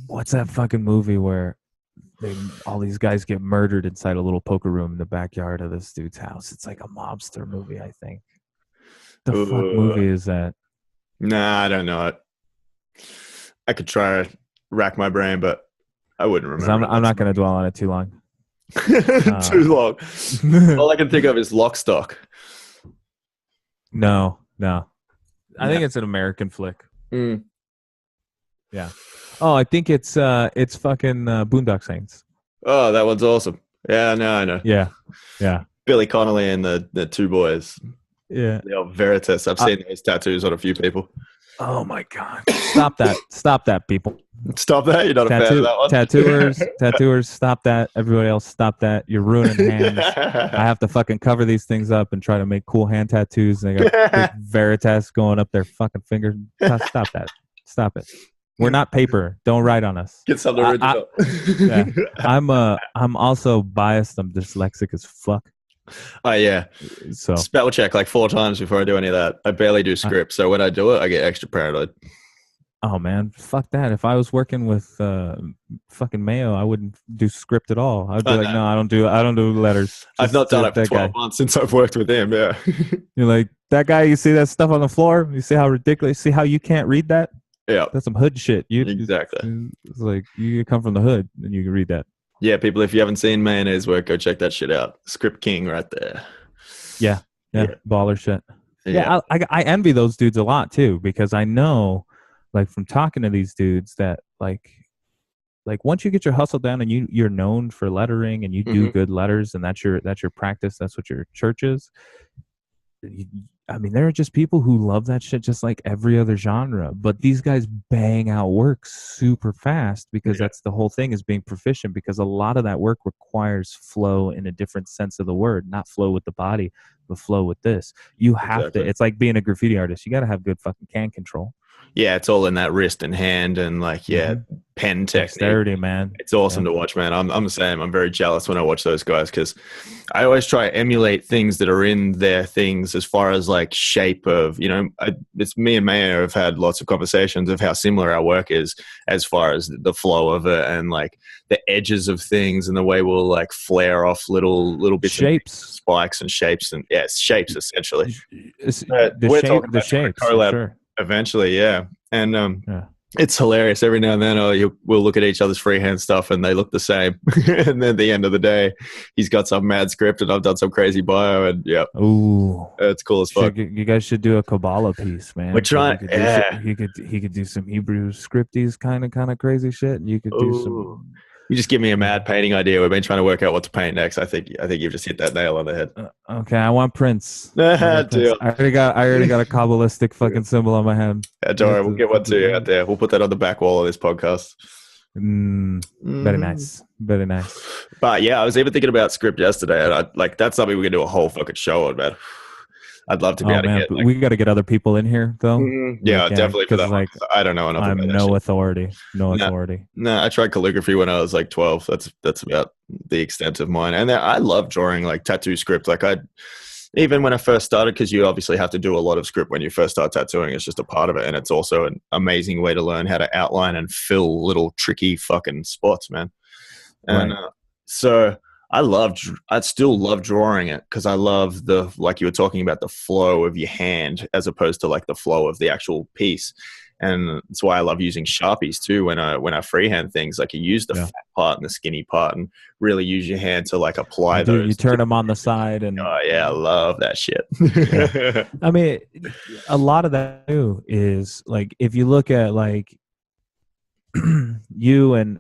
What's that fucking movie where all these guys get murdered inside a little poker room in the backyard of this dude's house? It's like a mobster movie, I think. The fuck movie is that? Nah, I don't know it. I could try to rack my brain, but I wouldn't remember. I'm not going to dwell on it too long. Too long. All I can think of is Lock, Stock. No. I think it's an American flick. Yeah. Oh, I think it's fucking Boondock Saints. Oh, that one's awesome. Yeah, no, I know. Yeah. Billy Connolly and the two boys. Yeah. The old Veritas. I've seen those tattoos on a few people. Oh my God. Stop that, people. Stop that. You're not a fan of that one. Tattooers, stop that. Everybody else, stop that. You're ruining hands. I have to fucking cover these things up and try to make cool hand tattoos. And they got big Veritas going up their fucking finger. Stop that. Stop it. We're not paper. Don't write on us. Get something original. I'm also biased. I'm dyslexic as fuck. Oh yeah. So Spell check like 4 times before I do any of that. I barely do script, so when I do it, I get extra paranoid. Oh man, fuck that! If I was working with fucking Mayo, I wouldn't do script at all. I'd be like, no, I don't do letters. I've not done it for 12 months since I've worked with him. Yeah. You're like, that guy. You see that stuff on the floor? You see how ridiculous? See how you can't read that? Yeah, that's some hood shit. Exactly. It's like you come from the hood and you can read that. Yeah, people, if you haven't seen Mayonnaise work, go check that shit out. Script king right there. Yeah. Baller shit. Yeah, I envy those dudes a lot too, because I know, like, from talking to these dudes, that like once you get your hustle down and you're known for lettering and you do good letters, and that's your practice, that's what your church is. I mean, there are just people who love that shit just like every other genre, but these guys bang out work super fast because that's the whole thing, is being proficient, because a lot of that work requires flow in a different sense of the word, not flow with the body, but flow with this. You have to, it's like being a graffiti artist. You got to have good fucking can control. Yeah, it's all in that wrist and hand and like, pen technique. Dexterity, man. It's awesome to watch, man. I'm the same. I'm very jealous when I watch those guys, because I always try to emulate things that are in their things as far as like shape of, it's me and Mayo have had lots of conversations of how similar our work is as far as the flow of it and like the edges of things and the way we'll like flare off little bits shapes, spikes and shapes and shapes essentially. The shapes, sure. Eventually, yeah. And it's hilarious. Every now and then we'll look at each other's freehand stuff and they look the same. And then at the end of the day, he's got some mad script and I've done some crazy bio, and ooh, it's cool as fuck. You guys should do a Kabbalah piece, man. We're trying. He could do some Hebrew scripties kind of crazy shit. You could do some. You just give me a mad painting idea. We've been trying to work out what to paint next. I think you've just hit that nail on the head. Okay, I want Prince. I already got a Kabbalistic fucking symbol on my head. Yeah, don't worry, we'll get one to you out there. We'll put that on the back wall of this podcast. Very nice. Very nice. But yeah, I was even thinking about script yesterday, and that's something we can do a whole fucking show on, man. I'd love to be able to get. We got to get other people in here, though. Yeah, definitely for that. Like, I don't know enough. I'm no authority. No authority. No, I tried calligraphy when I was like 12. That's about the extent of mine. And I love drawing like tattoo script. Like even when I first started, because you obviously have to do a lot of script when you first start tattooing. It's just a part of it, and it's also an amazing way to learn how to outline and fill little tricky fucking spots, man. And so. I still love drawing it because I love like you were talking about, the flow of your hand as opposed to like the flow of the actual piece. And that's why I love using Sharpies too when I freehand things. Like you use the fat part and the skinny part and really use your hand to like apply those. You turn them on the side and oh yeah, I love that shit. I mean, a lot of that too is like, if you look at like you and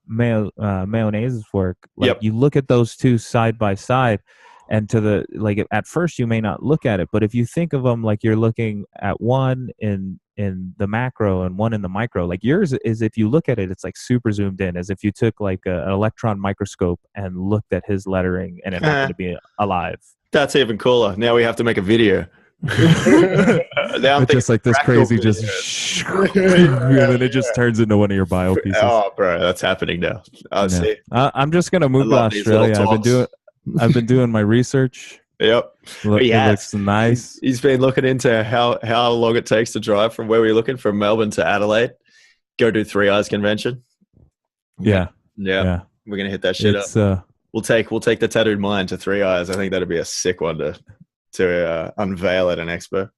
Mayonnaise's work, like you look at those two side by side, and at first you may not look at it, but if you think of them like you're looking at one in the macro and one in the micro, like yours is, if you look at it, it's like super zoomed in, as if you took like an electron microscope and looked at his lettering and it happened to be alive. That's even cooler. Now we have to make a video. Just like this crazy and then it just turns into one of your bio pieces. Oh bro, that's happening now. See. I'm just long to Australia. I've been doing my research. Yep. It looks nice. He's been looking into how long it takes to drive from where we're looking, from Melbourne to Adelaide. Go do 3 Eyes convention. Yeah. We're gonna hit that shit up. We'll take the tattooed mind to 3 Eyes. I think that'd be a sick one to unveil at an expo.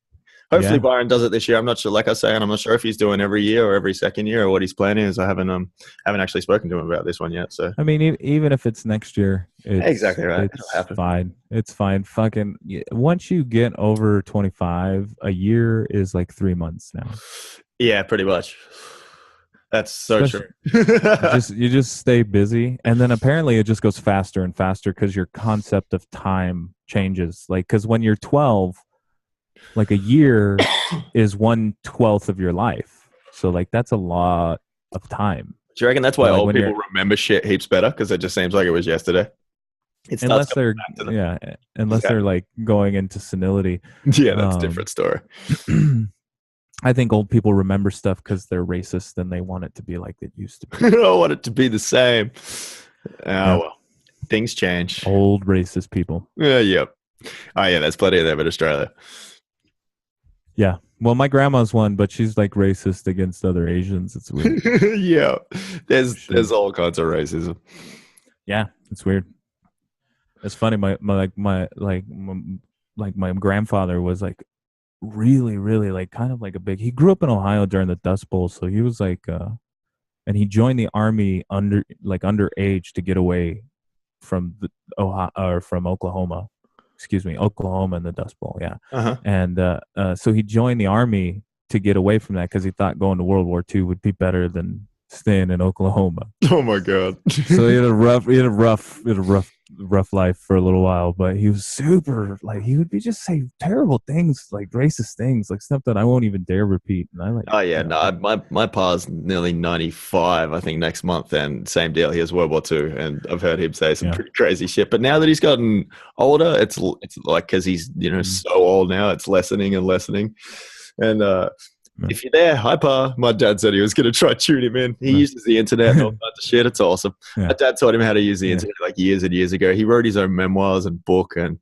Hopefully Byron does it this year. I'm not sure. Like I say, and I'm not sure if he's doing every year or every second year or what his plan is. I haven't actually spoken to him about this one yet. So I mean, even if it's next year, exactly right. It's fine. It's fine. Fucking once you get over 25, a year is like 3 months now. Yeah, pretty much. That's so true. you just stay busy, and then apparently it just goes faster and faster because your concept of time changes. Like, because when you're 12, like a year is 1/12 of your life, so like that's a lot of time. Do you reckon that's why old people remember shit heaps better, because it just seems like it was yesterday? Unless they're like going into senility. Yeah, that's a different story. I think old people remember stuff because they're racist and they want it to be like it used to be. I want it to be the same. Well. Things change. Old racist people. Yep. Oh yeah, there's plenty of them in Australia. Yeah. Well, my grandma's one, but she's like racist against other Asians. It's weird. Yeah. There's all kinds of racism. Yeah, it's weird. It's funny. My grandfather was like really, really like kind of like a big. He grew up in Ohio during the Dust Bowl, so he was like, and he joined the army underage to get away from the Ohio or from Oklahoma. Excuse me, Oklahoma in the Dust Bowl. Yeah, and so he joined the army to get away from that because he thought going to World War II would be better than staying in Oklahoma. Oh my god! So he had a rough life for a little while, but he was super like he would be just say terrible things, like racist things, like stuff that I won't even dare repeat. And I like. Oh yeah, no, my pa's nearly 95, I think next month, and same deal. He has World War II, and I've heard him say some pretty crazy shit. But now that he's gotten older, it's like because he's so old now, it's lessening and lessening, and. If you're there, hi Pa. My dad said he was going to try tune him in. He uses the internet and all kinds of shit. It's awesome. My dad taught him how to use the internet like years and years ago. He wrote his own memoirs and book, and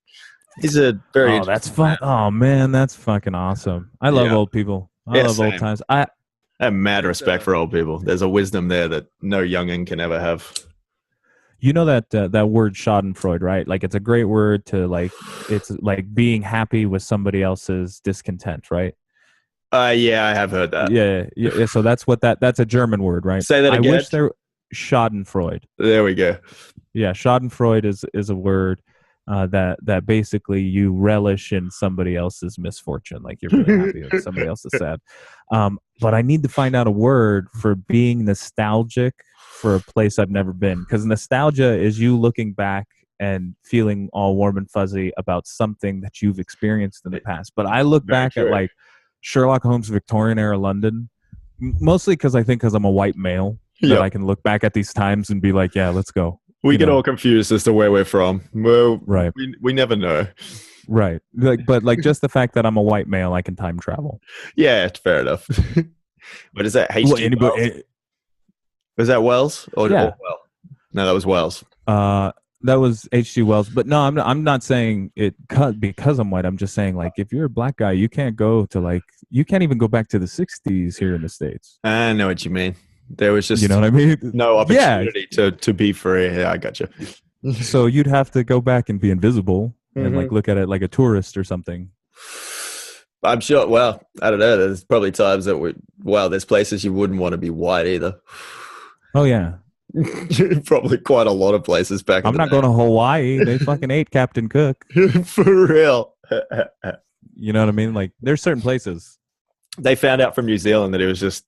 he's a very that's fun. Oh man, that's fucking awesome. I love old people. I love old times. I have mad respect for old people. There's a wisdom there that no youngin can ever have. You know that word Schadenfreude, right? Like it's a great word to like. It's like being happy with somebody else's discontent, right? Yeah, I have heard that. Yeah. So that's a German word, right? Say that again. I wish Schadenfreude. There we go. Yeah, Schadenfreude is a word that basically you relish in somebody else's misfortune, like you're really happy when somebody else is sad. But I need to find out a word for being nostalgic for a place I've never been, because nostalgia is you looking back and feeling all warm and fuzzy about something that you've experienced in the past. But I look back at like Sherlock Holmes' Victorian era London, mostly because I'm a white male, that I can look back at these times and be like, yeah, let's go. We get all confused as to where we're from. Well, right. We never know. Right. But just the fact that I'm a white male, I can time travel. Yeah, it's fair enough. But is that H.G. Wells? Was that Wells? Or Well? No, that was Wells. That was H.G. Wells, but no, I'm not saying it because I'm white. I'm just saying like if you're a black guy, you can't even go back to the 60s here in the States. I know what you mean. There was just what I mean? No opportunity to be free. Yeah, I got you. So you'd have to go back and be invisible and like look at it like a tourist or something. I'm sure. Well, I don't know. There's probably times that there's places you wouldn't want to be white either. Oh yeah. Probably quite a lot of places back. I'm not going to Hawaii. They fucking ate Captain Cook. For real. You know what I mean? Like there's certain places. They found out from New Zealand that he was just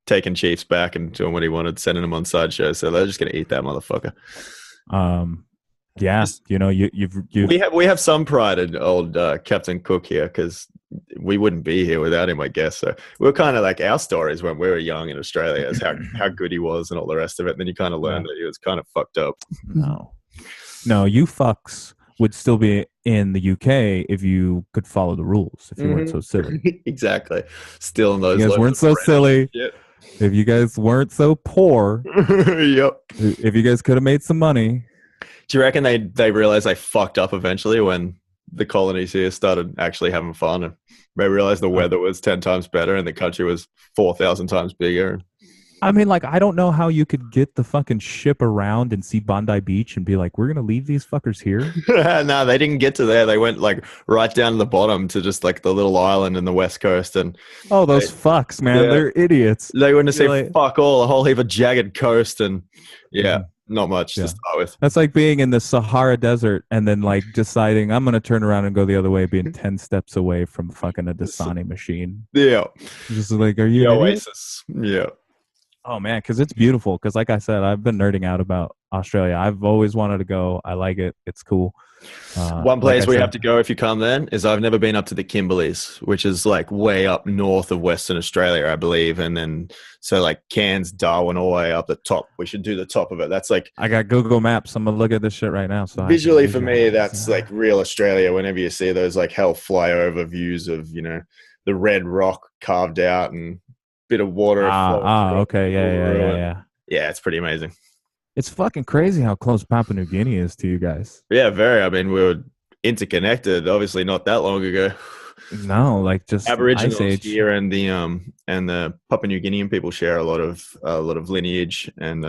taking chiefs back and doing what he wanted, sending them on sideshows. So they're just going to eat that motherfucker. Yeah. We have some pride in old Captain Cook here because we wouldn't be here without him, I guess. So we're kind of like our stories when we were young in Australia is how good he was and all the rest of it. And then you kind of learn that he was kind of fucked up. No, you fucks would still be in the UK if you could follow the rules, if you weren't so silly. Exactly. Still in those. You guys weren't so silly. Shit. If you guys weren't so poor. Yep. If you guys could have made some money. Do you reckon they realized they fucked up eventually when the colonies here started actually having fun and they realized the weather was 10 times better and the country was 4,000 times bigger? I mean, like, I don't know how you could get the fucking ship around and see Bondi Beach and be like, we're going to leave these fuckers here? No, they didn't get to there. They went, like, right down to the bottom to just, like, the little island in the west coast. And those fucks, man. Yeah. They're idiots. They wouldn't say like, fuck all, a whole heap of jagged coast and, not much to start with. That's like being in the Sahara Desert and then, like, deciding I'm going to turn around and go the other way, being 10 steps away from fucking a Dasani machine. Yeah. Just like, are you Oasis? Yeah. Oh, man, because it's beautiful. Because like I said, I've been nerding out about Australia. I've always wanted to go. I like it. It's cool. One place we have to go if you come then is I've never been up to the Kimberleys, which is like way up north of Western Australia, I believe. And then so like Cairns, Darwin, all the way up the top. We should do the top of it. That's like I got Google Maps. I'm gonna look at this shit right now. So visually for me, that's like real Australia. Whenever you see those like hell flyover views of the red rock carved out and bit of water. Okay, yeah. Yeah, it's pretty amazing. It's fucking crazy how close Papua New Guinea is to you guys. Yeah, very. I mean, we were interconnected, obviously not that long ago. No, like just Ice Aboriginals Age. here and the Papua New Guinean people share a lot of lineage and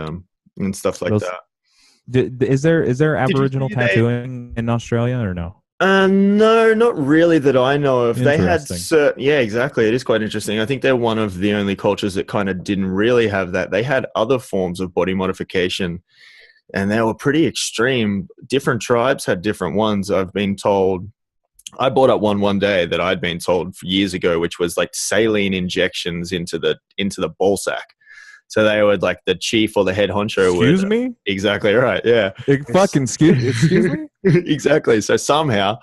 stuff like Those that. is there Did you Aboriginal see they? tattooing in Australia or no? No, not really that I know of. They had Interesting. certain, yeah, exactly. It is quite interesting. I think they're one of the only cultures that kind of didn't really have that. They had other forms of body modification, and they were pretty extreme. Different tribes had different ones. I've been told. I brought up one day that I'd been told years ago, which was like saline injections into the ball sack. So they would, like, the chief or the head honcho would. Excuse me? Exactly right. Yeah. Fucking excuse me? Exactly. So somehow,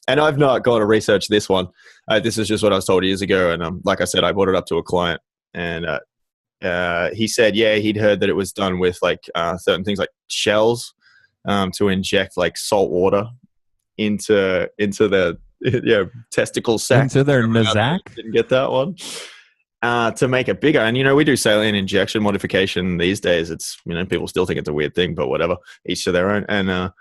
and I've not gone to research this one. This is just what I was told years ago. And like I said, I brought it up to a client, and he said, yeah, he'd heard that it was done with like certain things like shells to inject like salt water into the testicle sac. Into their Nazak? Didn't get that one. To make it bigger. And, we do saline injection modification these days. It's, people still think it's a weird thing, but whatever, each to their own. And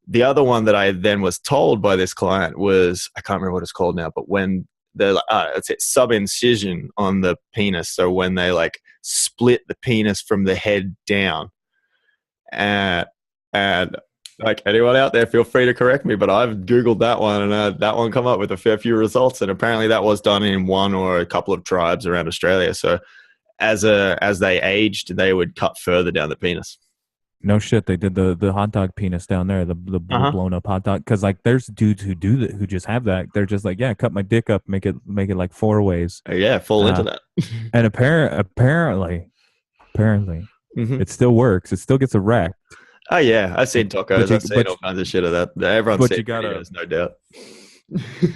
the other one that I then was told by this client was, I can't remember what it's called now, but when they're like, it's sub-incision on the penis. So when they like split the penis from the head down, and like, anyone out there, feel free to correct me, but I've Googled that one, and that one come up with a fair few results. And apparently that was done in one or a couple of tribes around Australia. So as they aged, they would cut further down the penis. No shit, they did the hot dog penis down there, the blown up hot dog. Because like, there's dudes who do that, who just have that. They're just like, yeah, cut my dick up, make it like 4 ways. Yeah, fall into that. And apparently, it still works. It still gets erect. Oh yeah, I've seen tacos. I've seen all kinds of shit of that. Everyone's seen videos, no doubt.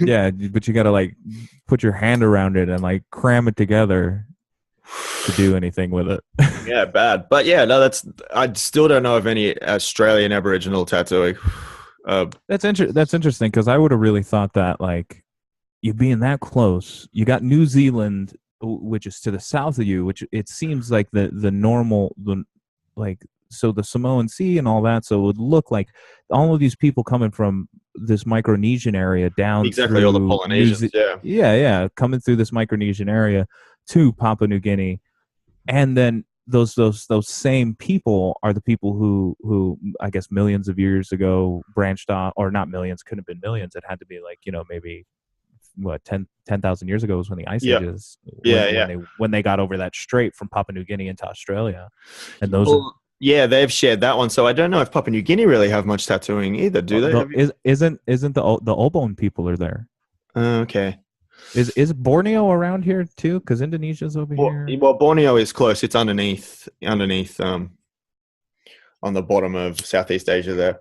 Yeah, but you gotta like put your hand around it and like cram it together to do anything with it. Yeah, bad. But yeah, no, I still don't know of any Australian Aboriginal tattooing. That's interesting, because I would have really thought that, like, you being that close, you got New Zealand, which is to the south of you, which it seems like the normal, so the Samoan Sea and all that. So it would look like all of these people coming from this Micronesian area down exactly, all the Polynesians, yeah, coming through this Micronesian area to Papua New Guinea, and then those same people are the people who I guess millions of years ago branched off, or not millions, couldn't have been millions. It had to be like, maybe what 10,000 years ago was when the ice ages. When they got over that strait from Papua New Guinea into Australia, and those. Yeah, they've shared that one. So I don't know if Papua New Guinea really have much tattooing either, do they? Isn't the Obon people are there? Okay. Is Borneo around here too? Because Indonesia's over here. Well, Borneo is close. It's underneath on the bottom of Southeast Asia there.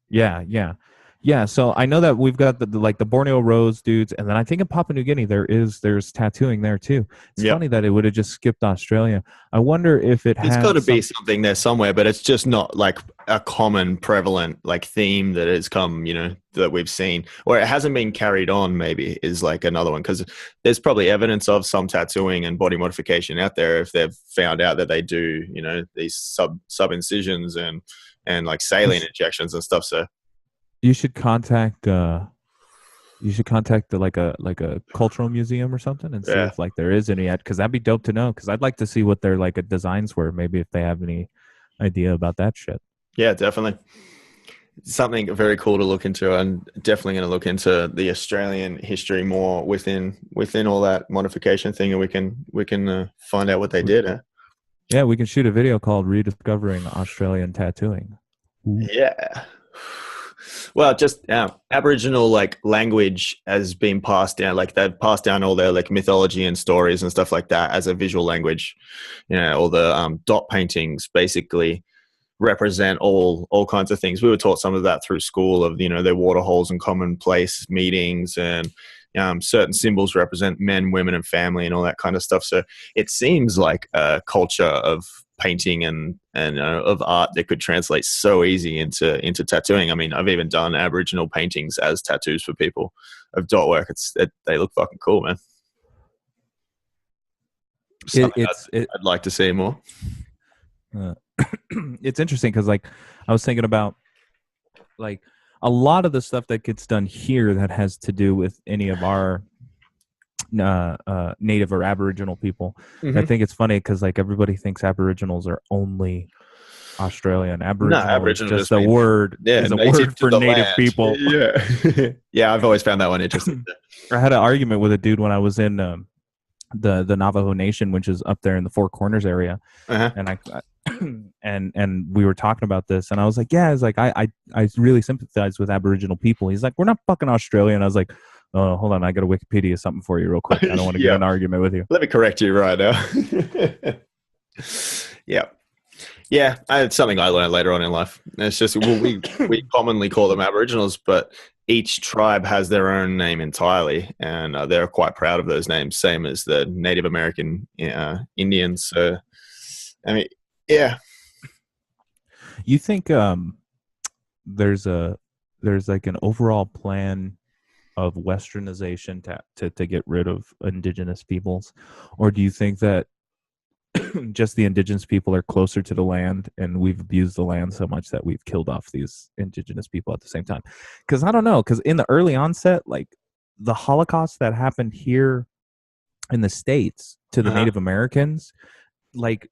Yeah. So I know that we've got the Borneo Rose dudes, and then I think in Papua New Guinea there's tattooing there too. It's funny that it would have just skipped Australia. I wonder if it's got to be something there somewhere, but it's just not like a common prevalent like theme that has come, that we've seen, or it hasn't been carried on. Maybe is like another one, because there's probably evidence of some tattooing and body modification out there if they've found out that they do, these sub incisions and like saline injections and stuff. So. You should contact the like a cultural museum or something and see if like there is any yet, because that'd be dope to know, because I'd like to see what their like designs were, maybe if they have any idea about that shit. Yeah, definitely. Something very cool to look into. I'm definitely going to look into the Australian history more within all that modification thing, and we can find out what they did. Yeah, we can shoot a video called Rediscovering Australian Tattooing. Ooh. Yeah. Well, just Aboriginal like language has been passed down. Like they've passed down all their like mythology and stories and stuff like that as a visual language. All the dot paintings basically represent all kinds of things. We were taught some of that through school of their water holes and commonplace meetings, and certain symbols represent men, women, and family and all that kind of stuff. So it seems like a culture of painting and of art that could translate so easy into tattooing. I mean, I've even done Aboriginal paintings as tattoos for people of dot work. They look fucking cool, man. I'd like to see more. It's interesting because like I was thinking about like a lot of the stuff that gets done here that has to do with any of our native or Aboriginal people. I think it's funny because like everybody thinks Aboriginals are only Australian. Aboriginal is just a word. Is a word for native people. Yeah, yeah. I've always found that one interesting. I had an argument with a dude when I was in the Navajo Nation, which is up there in the Four Corners area, and I and we were talking about this, and I was like, yeah, it's like I really sympathize with Aboriginal people. He's like, we're not fucking Australian. I was like, oh, hold on, I got to Wikipedia something for you real quick. I don't want to get an argument with you. Let me correct you right now. Yeah, it's something I learned later on in life. It's just we commonly call them Aboriginals, but each tribe has their own name entirely, and they're quite proud of those names, same as the Native American Indians. So, I mean, yeah. You think there's like an overall plan of westernization to get rid of indigenous peoples, or do you think that just the indigenous people are closer to the land and we've abused the land so much that we've killed off these indigenous people at the same time? Because I don't know, because in the early onset, like the Holocaust that happened here in the States to the Native Americans, like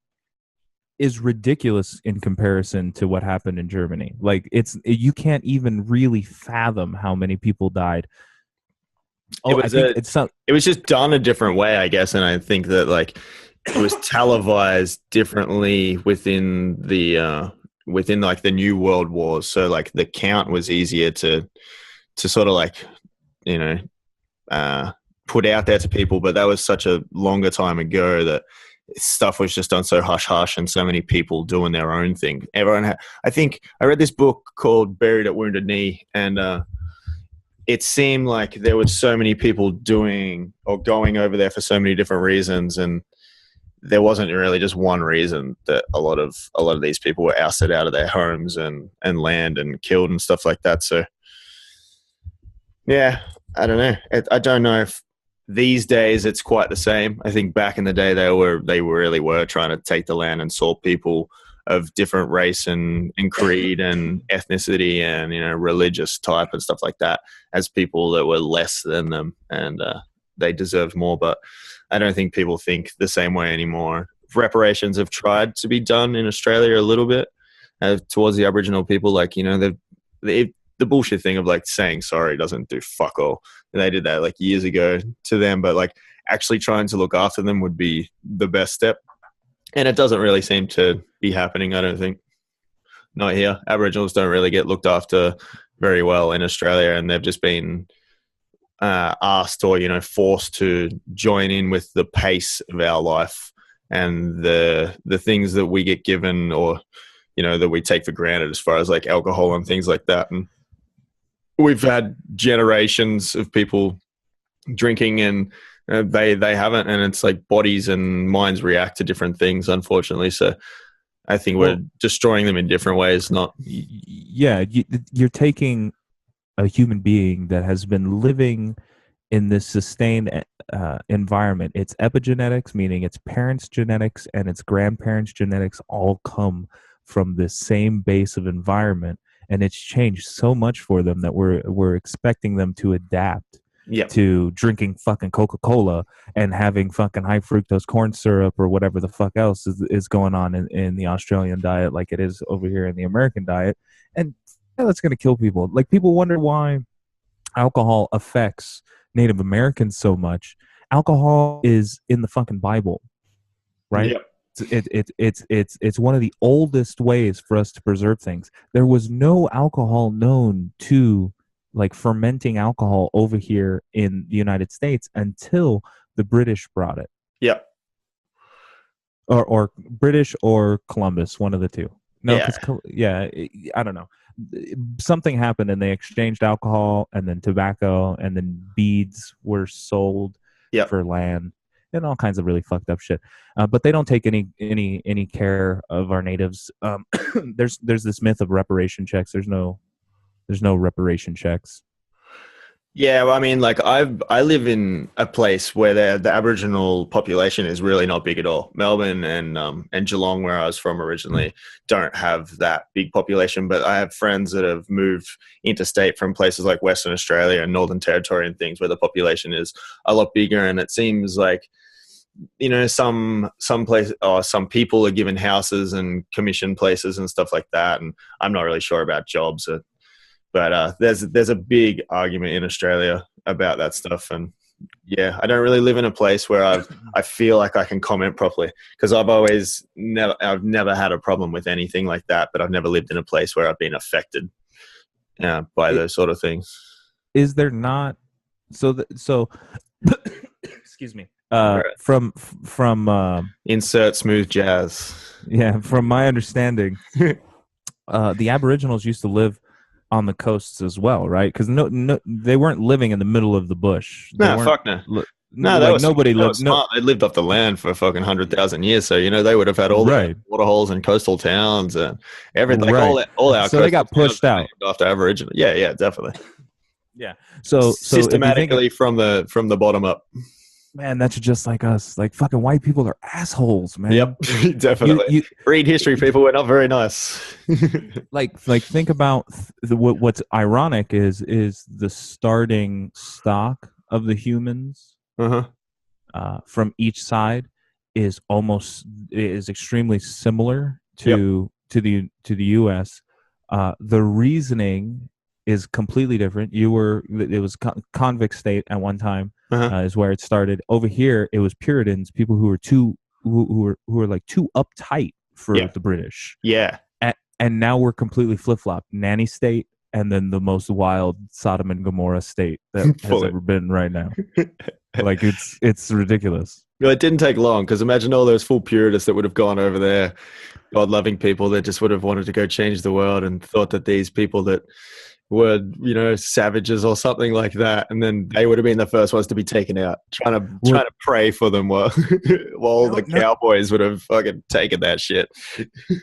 is ridiculous in comparison to what happened in Germany. Like you can't even really fathom how many people died. It was just done a different way, I guess, and I think that like it was televised differently within like the New World Wars. So like the count was easier to sort of like, you know, put out there to people. But that was such a longer time ago that stuff was just done so hush hush and so many people doing their own thing. I think I read this book called Buried at Wounded Knee, and it seemed like there were so many people doing or going over there for so many different reasons, and there wasn't really just one reason that a lot of these people were ousted out of their homes and land and killed and stuff like that. So yeah, I don't know. I don't know if these days it's quite the same. I think back in the day they really were trying to take the land and sort people of different race and creed and ethnicity and, you know, religious type and stuff like that as people that were less than them, and they deserved more. But I don't think people think the same way anymore. Reparations have tried to be done in Australia a little bit towards the Aboriginal people. Like, you know, the bullshit thing of like saying sorry doesn't do fuck all. And they did that like years ago to them, but like actually trying to look after them would be the best step. And it doesn't really seem to be happening, I don't think. Not here. Aboriginals don't really get looked after very well in Australia, and they've just been asked or, you know, forced to join in with the pace of our life and the things that we get given or, you know, that we take for granted as far as like alcohol and things like that. And we've had generations of people drinking and they haven't, and it's like bodies and minds react to different things, unfortunately. So I think we're destroying them in different ways. You're taking a human being that has been living in this sustained environment. Its epigenetics, meaning its parents' genetics and its grandparents' genetics, all come from the same base of environment, and it's changed so much for them that we're expecting them to adapt to drinking fucking Coca-Cola and having fucking high fructose corn syrup or whatever the fuck else is going on in the Australian diet like it is over here in the American diet. And that's going to kill people. Like, people wonder why alcohol affects Native Americans so much. Alcohol is in the fucking Bible, right? Yep. It's one of the oldest ways for us to preserve things. There was no alcohol known to like fermenting alcohol over here in the United States until the British brought it. Yep. Or British or Columbus, one of the two. No, I don't know. Something happened and they exchanged alcohol and then tobacco and then beads were sold for land and all kinds of really fucked up shit. But they don't take any care of our natives. There's this myth of reparation checks. There's no reparation checks. Yeah, well, I mean, like I live in a place where the Aboriginal population is really not big at all. Melbourne and Geelong, where I was from originally, don't have that big population. But I have friends that have moved interstate from places like Western Australia and Northern Territory and things where the population is a lot bigger. And it seems like, you know, some place or some people are given houses and commission places and stuff like that. And I'm not really sure about jobs. But there's a big argument in Australia about that stuff, and yeah, I don't really live in a place where I feel like I can comment properly because I've never had a problem with anything like that, but I've never lived in a place where I've been affected by those sort of things. Is there not? So excuse me. From insert smooth jazz. Yeah, from my understanding, the Aboriginals used to live on the coasts as well, right? Because no, they weren't living in the middle of the bush. No, fuck no. No, like nobody lived. Smart. They lived off the land for fucking 100,000 years, so you know they would have had all the water holes and coastal towns and everything. Like all our. So they got pushed out after Aboriginal. Yeah, definitely. Yeah. So systematically from the bottom up. Man, that's just like us. Like fucking white people are assholes, man. Yep, definitely. Read history, people. We're not very nice. like think about what's ironic is the starting stock of the humans from each side is extremely similar to the U.S. The reasoning is completely different. It was convict state at one time is where it started. Over here, it was Puritans, people who were like too uptight for the British. Yeah, and now we're completely flip flop. Nanny state, and then the most wild Sodom and Gomorrah state that has ever been right now. Like it's ridiculous. Well, it didn't take long because imagine all those full Puritists that would have gone over there, God-loving people that just would have wanted to go change the world and thought that these people that were, you know, savages or something like that, and then they would have been the first ones to be taken out. Trying to pray for them while the cowboys would have fucking taken that shit.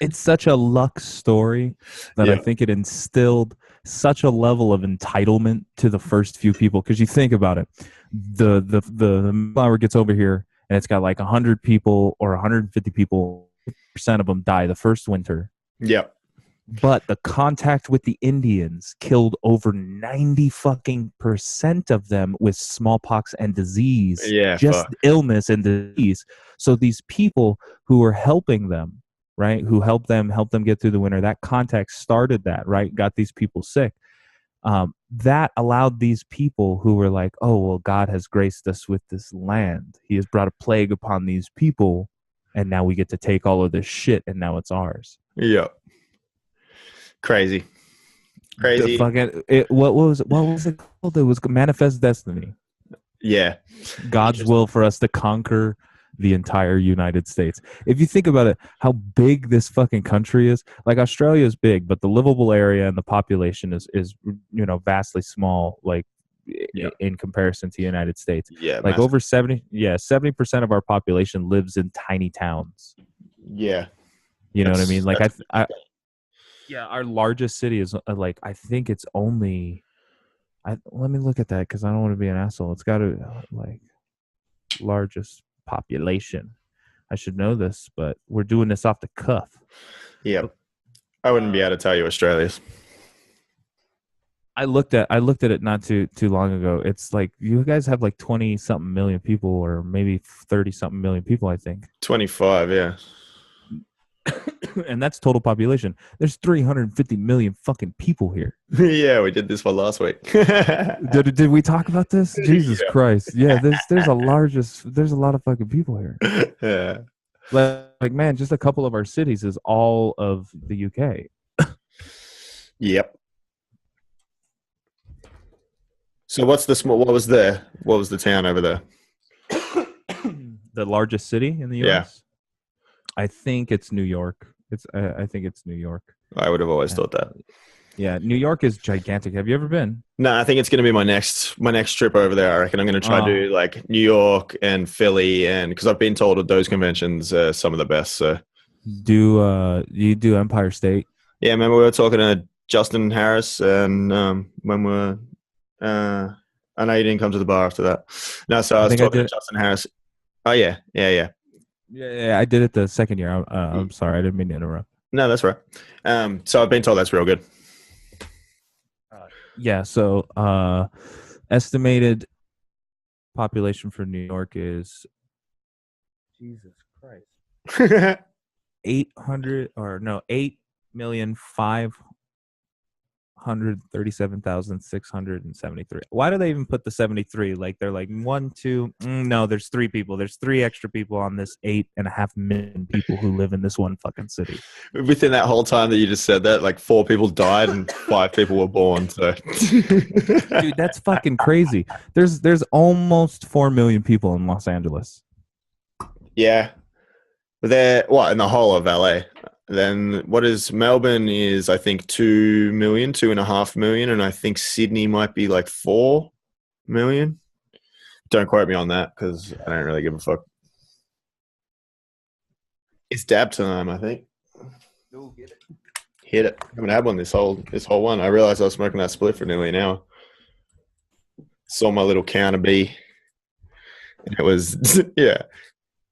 It's such a luck story that I think it instilled such a level of entitlement to the first few people. Because you think about it, the flower gets over here and it's got like 100 people or 150 people. % of them die the first winter. Yep. But the contact with the Indians killed over 90 fucking % of them with smallpox and disease. Yeah, illness and disease. So these people who were helping them, right, who helped them get through the winter, that contact started that, right, got these people sick. That allowed these people who were like, oh, well, God has graced us with this land. He has brought a plague upon these people, and now we get to take all of this shit, and now it's ours. Yeah. Crazy. What was it called? It was Manifest Destiny. Yeah. God's will for us to conquer the entire United States. If you think about it, how big this fucking country is, like Australia is big, but the livable area and the population is you know, vastly small, like in comparison to the United States. Yeah. Like massive. Over 70% of our population lives in tiny towns. Yeah. You know what I mean? Like yeah, our largest city is like, I think it's only, let me look at that because I don't want to be an asshole. It's got to like largest population. I should know this, but we're doing this off the cuff. Yeah, I wouldn't be able to tell you Australia's. I looked at it not too long ago. It's like you guys have like 20 something million people, or maybe 30 something million people. I think 25. Yeah. And that's total population. There's 350 million fucking people here. Yeah, we did this one last week. did we talk about this? Jesus Christ. Yeah, there's a lot of fucking people here. Yeah. Like man, just a couple of our cities is all of the UK. Yep. So what was the town over there? The largest city in the US? Yeah. I think it's New York. I think it's New York. I would have always thought that. Yeah, New York is gigantic. Have you ever been? No, I think it's going to be my next trip over there. I reckon I'm going to try to do like New York and Philly, and because I've been told that those conventions are some of the best. So, do you do Empire State? Yeah, remember we were talking to Justin Harris, and when we're I know you didn't come to the bar after that. No, so I was talking to Justin Harris. Oh, yeah. Yeah, I did it the second year. I'm sorry. I didn't mean to interrupt. No, that's right. So I've been told that's real good. Yeah, so estimated population for New York is, Jesus Christ, 8,537,673. Why do they even put the 73? Like they're like 1, 2. No, there's 3 people. There's 3 extra people on this 8.5 million people who live in this one fucking city. Within that whole time that you just said that, like 4 people died and 5 people were born. So, dude, that's fucking crazy. There's almost 4 million people in Los Angeles. Yeah. They're what in the whole of LA. Then what is Melbourne is I think 2 million, 2.5 million, and I think Sydney might be like 4 million. Don't quote me on that because I don't really give a fuck. It's dab time, I think. Go get it. Hit it. I haven't had one this whole one. I realized I was smoking that split for nearly an hour. Saw my little counter B. And it was yeah.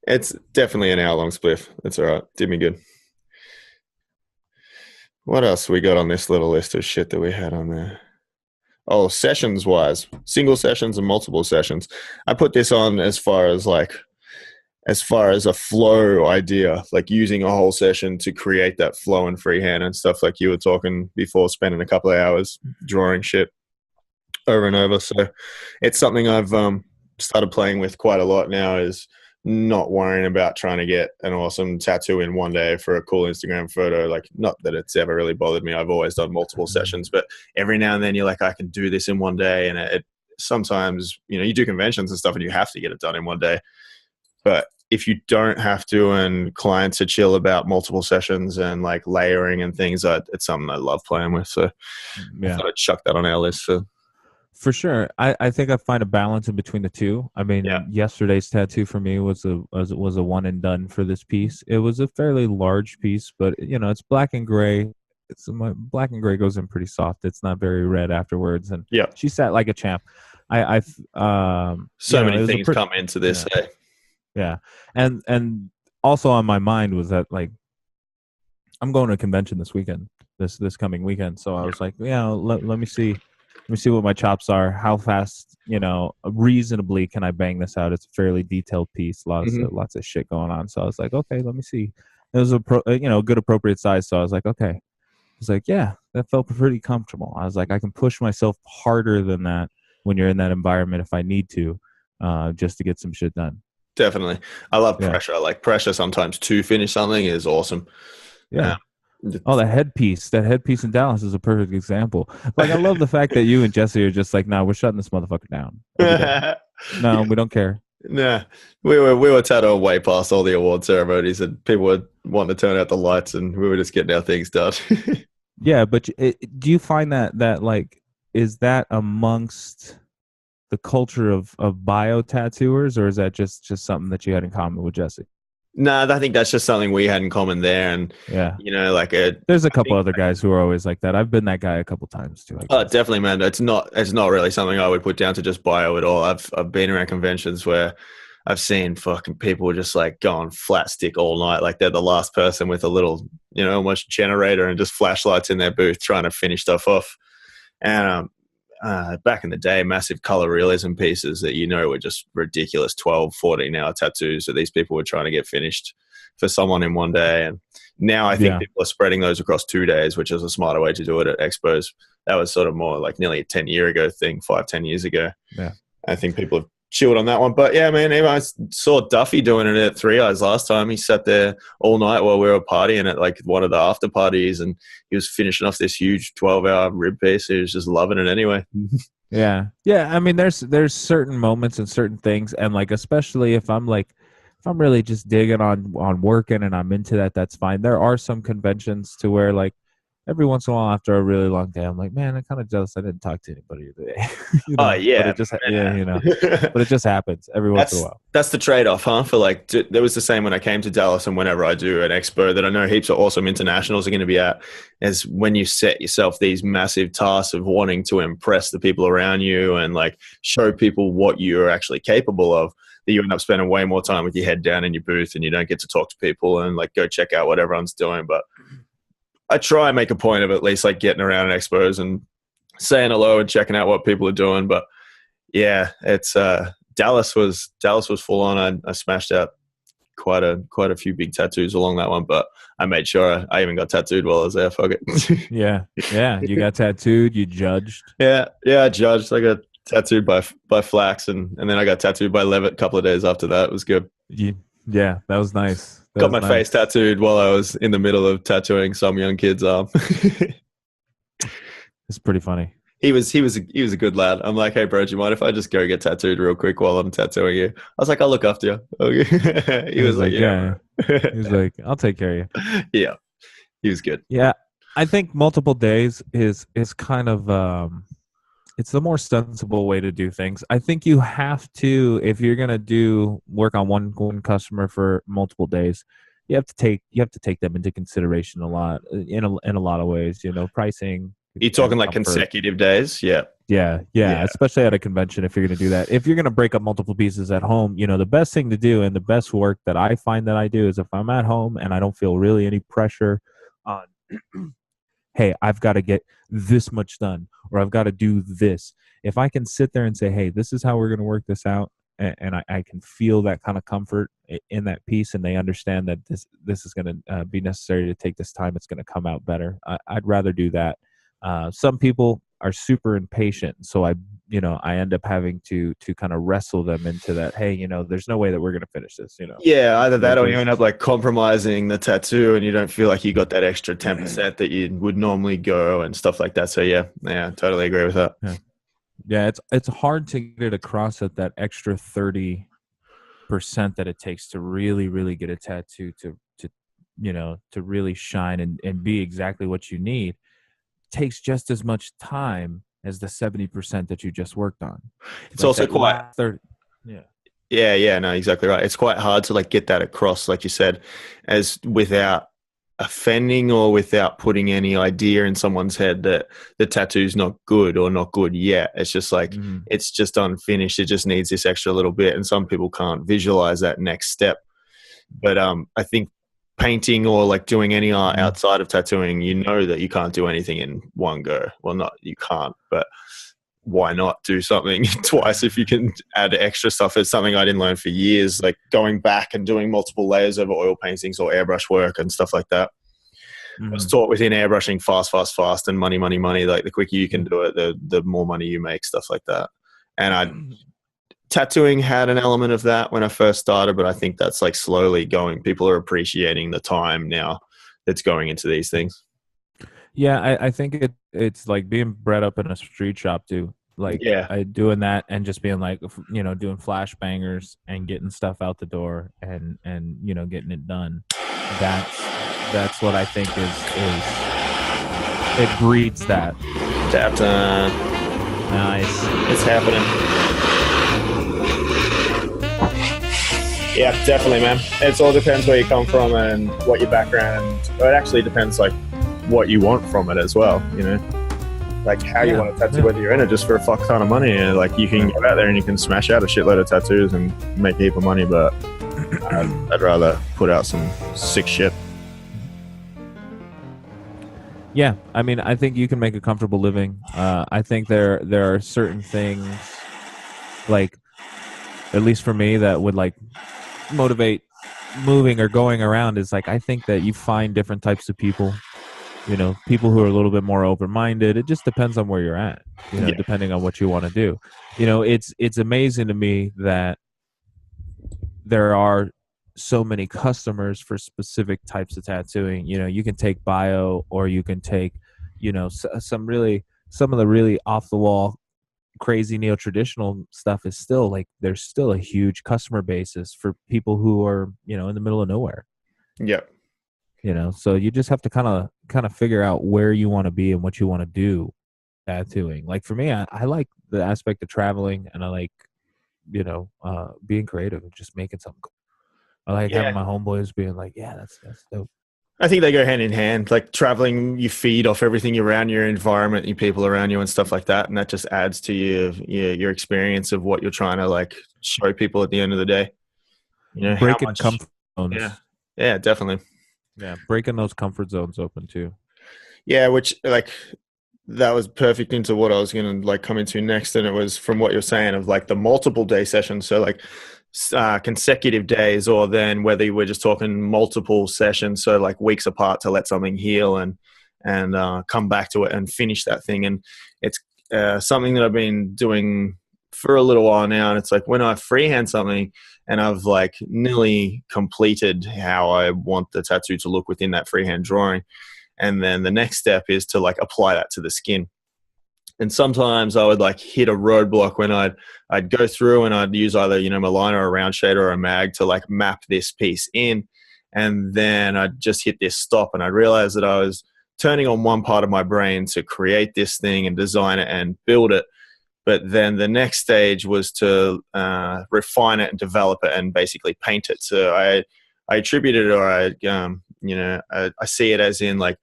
It's definitely an hour-long spliff. That's all right. Did me good. What else we got on this little list of shit that we had on there? Oh, sessions-wise. Single sessions and multiple sessions. I put this on as far as a flow idea, like using a whole session to create that flow in freehand and stuff like you were talking before, spending a couple of hours drawing shit over and over. So it's something I've started playing with quite a lot now, is not worrying about trying to get an awesome tattoo in one day for a cool Instagram photo. Like, not that it's ever really bothered me. I've always done multiple sessions, but every now and then you're like, I can do this in one day. And it sometimes, you do conventions and stuff and you have to get it done in one day. But if you don't have to, and clients are chill about multiple sessions and like layering and things, it's something I love playing with. So I thought I'd chuck that on our list for sure. I think I find a balance in between the two. I mean, yesterday's tattoo for me was a one and done for this piece. It was a fairly large piece, but it's black and gray. Black and gray goes in pretty soft. It's not very red afterwards, and she sat like a champ. Many things come into this. Yeah, and also on my mind was that, like, I'm going to a convention this weekend, this coming weekend. So I was like, let me see. Let me see what my chops are. How fast, reasonably can I bang this out? It's a fairly detailed piece, lots of shit going on. So I was like, okay, let me see. It was a good appropriate size. So I was like, okay. I was like, yeah, that felt pretty comfortable. I was like, I can push myself harder than that when you're in that environment if I need to, just to get some shit done. Definitely. I love pressure. Like pressure sometimes to finish something is awesome. Yeah. Oh, that headpiece in Dallas is a perfect example. Like, I love the fact that you and Jesse are just like, nah, we're shutting this motherfucker down. No, we don't care. Nah, we were tattooed way past all the award ceremonies, and people were wanting to turn out the lights, and we were just getting our things done. Yeah, but do you find that like, is that amongst the culture of bio tattooers, or is that just something that you had in common with Jesse? No, I think that's just something we had in common there, and there's a couple other guys who are always like that. I've been that guy a couple times too. Oh, definitely, man. It's not really something I would put down to just bio at all. I've been around conventions where I've seen fucking people just like going flat stick all night, like they're the last person with a little, almost generator and just flashlights in their booth trying to finish stuff off. And back in the day, massive color realism pieces that were just ridiculous 12, 14-hour tattoos that these people were trying to get finished for someone in one day. And now I think people are spreading those across 2 days, which is a smarter way to do it at expos. That was sort of more like nearly a 10-year ago thing, 10 years ago. Yeah, I think people have chilled on that one. But yeah, man, even I saw Duffy doing it at 3 Eyes last time. He sat there all night while we were partying at like one of the after parties, and he was finishing off this huge 12-hour rib piece. He was just loving it anyway. Yeah. I mean, there's certain moments and certain things, and like, especially if I'm really just digging on working and I'm into that, that's fine. There are some conventions to where, like, every once in a while after a really long day, I'm like, man, I'm kind of jealous I didn't talk to anybody today. Oh yeah, but it just but it just happens every once in a while. That's the trade-off, huh? For like, there was the same when I came to Dallas, and whenever I do an expo that I know heaps of awesome internationals are going to be at, is when you set yourself these massive tasks of wanting to impress the people around you and like show people what you're actually capable of, that you end up spending way more time with your head down in your booth and you don't get to talk to people and like go check out what everyone's doing. But I try and make a point of at least like getting around at expos and saying hello and checking out what people are doing. But yeah, it's Dallas was full on. I smashed out quite a few big tattoos along that one, but I made sure I even got tattooed while I was there. Fuck it. Yeah. You got tattooed. You judged. Yeah, I judged. I got tattooed by Flax, and then I got tattooed by Levitt a couple of days after that. It was good. Yeah, that was nice. Got my face tattooed while I was in the middle of tattooing some young kid's arm. It's pretty funny. He was a good lad. I'm like, hey bro, do you mind if I just go get tattooed real quick while I'm tattooing you? I was like, I'll look after you. Okay. He was like, yeah. He was like, I'll take care of you. Yeah. He was good. Yeah. I think multiple days is kind of it's the more sensible way to do things. I think you have to, if you're gonna work on one customer for multiple days, you have to take them into consideration a lot in a lot of ways. Pricing. You're talking like consecutive days? Yeah. Yeah. Especially at a convention, if you're going to do that. If you're going to break up multiple pieces at home, the best thing to do and the best work that I find that I do is if I'm at home and I don't feel really any pressure on, hey, I've got to get this much done or I've got to do this. If I can sit there and say, hey, this is how we're going to work this out, and I can feel that kind of comfort in that piece, and they understand that this is going to be necessary to take this time, it's going to come out better. I'd rather do that. Some people are super impatient, so I end up having to kind of wrestle them into that. Hey, there's no way that we're going to finish this. Yeah, either that or you end up like compromising the tattoo, and you don't feel like you got that extra 10% that you would normally go and stuff like that. So yeah, totally agree with that. Yeah, it's hard to get it across at that extra 30% that it takes to really, really get a tattoo to really shine and be exactly what you need. Takes just as much time as the 70% that you just worked on. It's also quite no, exactly right. It's quite hard to like get that across, like you said, as without offending or without putting any idea in someone's head that the tattoo's not good or not good yet. It's just like it's just unfinished. It just needs this extra little bit, and some people can't visualize that next step. But I think painting or like doing any art outside of tattooing, that you can't do anything in one go. Well, not you can't, but why not do something twice if you can add extra stuff? It's something I didn't learn for years, like going back and doing multiple layers over oil paintings or airbrush work and stuff like that. I was taught within airbrushing fast and money. Like the quicker you can do it, the more money you make, stuff like that. And tattooing had an element of that when I first started, but I think that's like slowly going. People are appreciating the time now that's going into these things. Yeah, I think it's like being bred up in a street shop too. Like doing that and just being like, doing flash bangers and getting stuff out the door and getting it done. That's what I think is it breeds that. Tap time. Nice. It's happening. Yeah, definitely, man. It all depends where you come from and what your background. It actually depends like what you want from it as well, like how you want to tattoo, whether you're in it just for a fuck ton of money, and like you can go out there and you can smash out a shitload of tattoos and make a heap of money, but I'd rather put out some sick shit. Yeah, I mean, I think you can make a comfortable living. I think there are certain things, like at least for me, that would like motivate moving or going around. Is like I think that you find different types of people. People who are a little bit more open-minded. It just depends on where you're at, depending on what you want to do. It's amazing to me that there are so many customers for specific types of tattooing. You can take bio, or you can take, some of the really off-the-wall, crazy neo-traditional stuff is still like, there's still a huge customer basis for people who are, in the middle of nowhere. Yeah. So you just have to kind of figure out where you want to be and what you want to do tattooing. Like for me, I like the aspect of traveling, and I like, being creative and just making something cool. I like having my homeboys being like, yeah, that's dope. I think they go hand in hand. Like traveling, you feed off everything around your environment, your people around you and stuff like that. And that just adds to your experience of what you're trying to like show people at the end of the day. Breaking comfort zones. Yeah, definitely. Yeah, breaking those comfort zones open too. Yeah, which like that was perfect into what I was going to like come into next. And it was from what you're saying of like the multiple day sessions. So like consecutive days, or then whether you were just talking multiple sessions, so like weeks apart to let something heal and come back to it and finish that thing. And it's something that I've been doing for a little while now. And it's like when I freehand something and I've like nearly completed how I want the tattoo to look within that freehand drawing, and then the next step is to like apply that to the skin. And sometimes I would like hit a roadblock when I'd go through and I'd use either, my liner or a round shader or a mag to like map this piece in. And then I'd just hit this stop, and I realized that I was turning on one part of my brain to create this thing and design it and build it. But then the next stage was to refine it and develop it and basically paint it. So I attribute it, or I see it as in like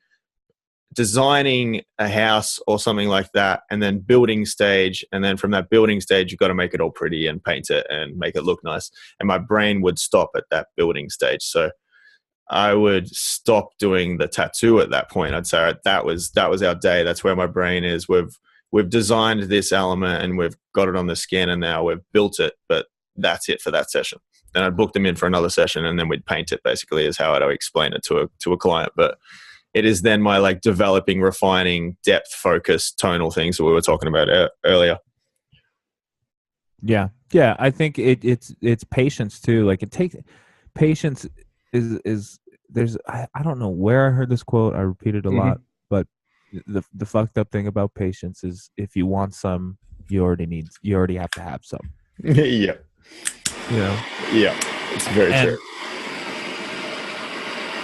designing a house or something like that, and then building stage. And then from that building stage, you've got to make it all pretty and paint it and make it look nice. And my brain would stop at that building stage. So I would stop doing the tattoo at that point. I'd say, all right, that was our day. That's where my brain is. We've designed this element and we've got it on the skin, and now we've built it, but that's it for that session. And I'd book them in for another session, and then we'd paint it, basically, is how I'd explain it to a client. But it is then my like developing, refining, depth, focus, tonal things that we were talking about earlier. Yeah. I think it's patience too. Like it takes patience is there's I don't know where I heard this quote. I repeat it a lot, but the fucked up thing about patience is if you want some, you already have to have some. Yeah. Yeah. It's very true.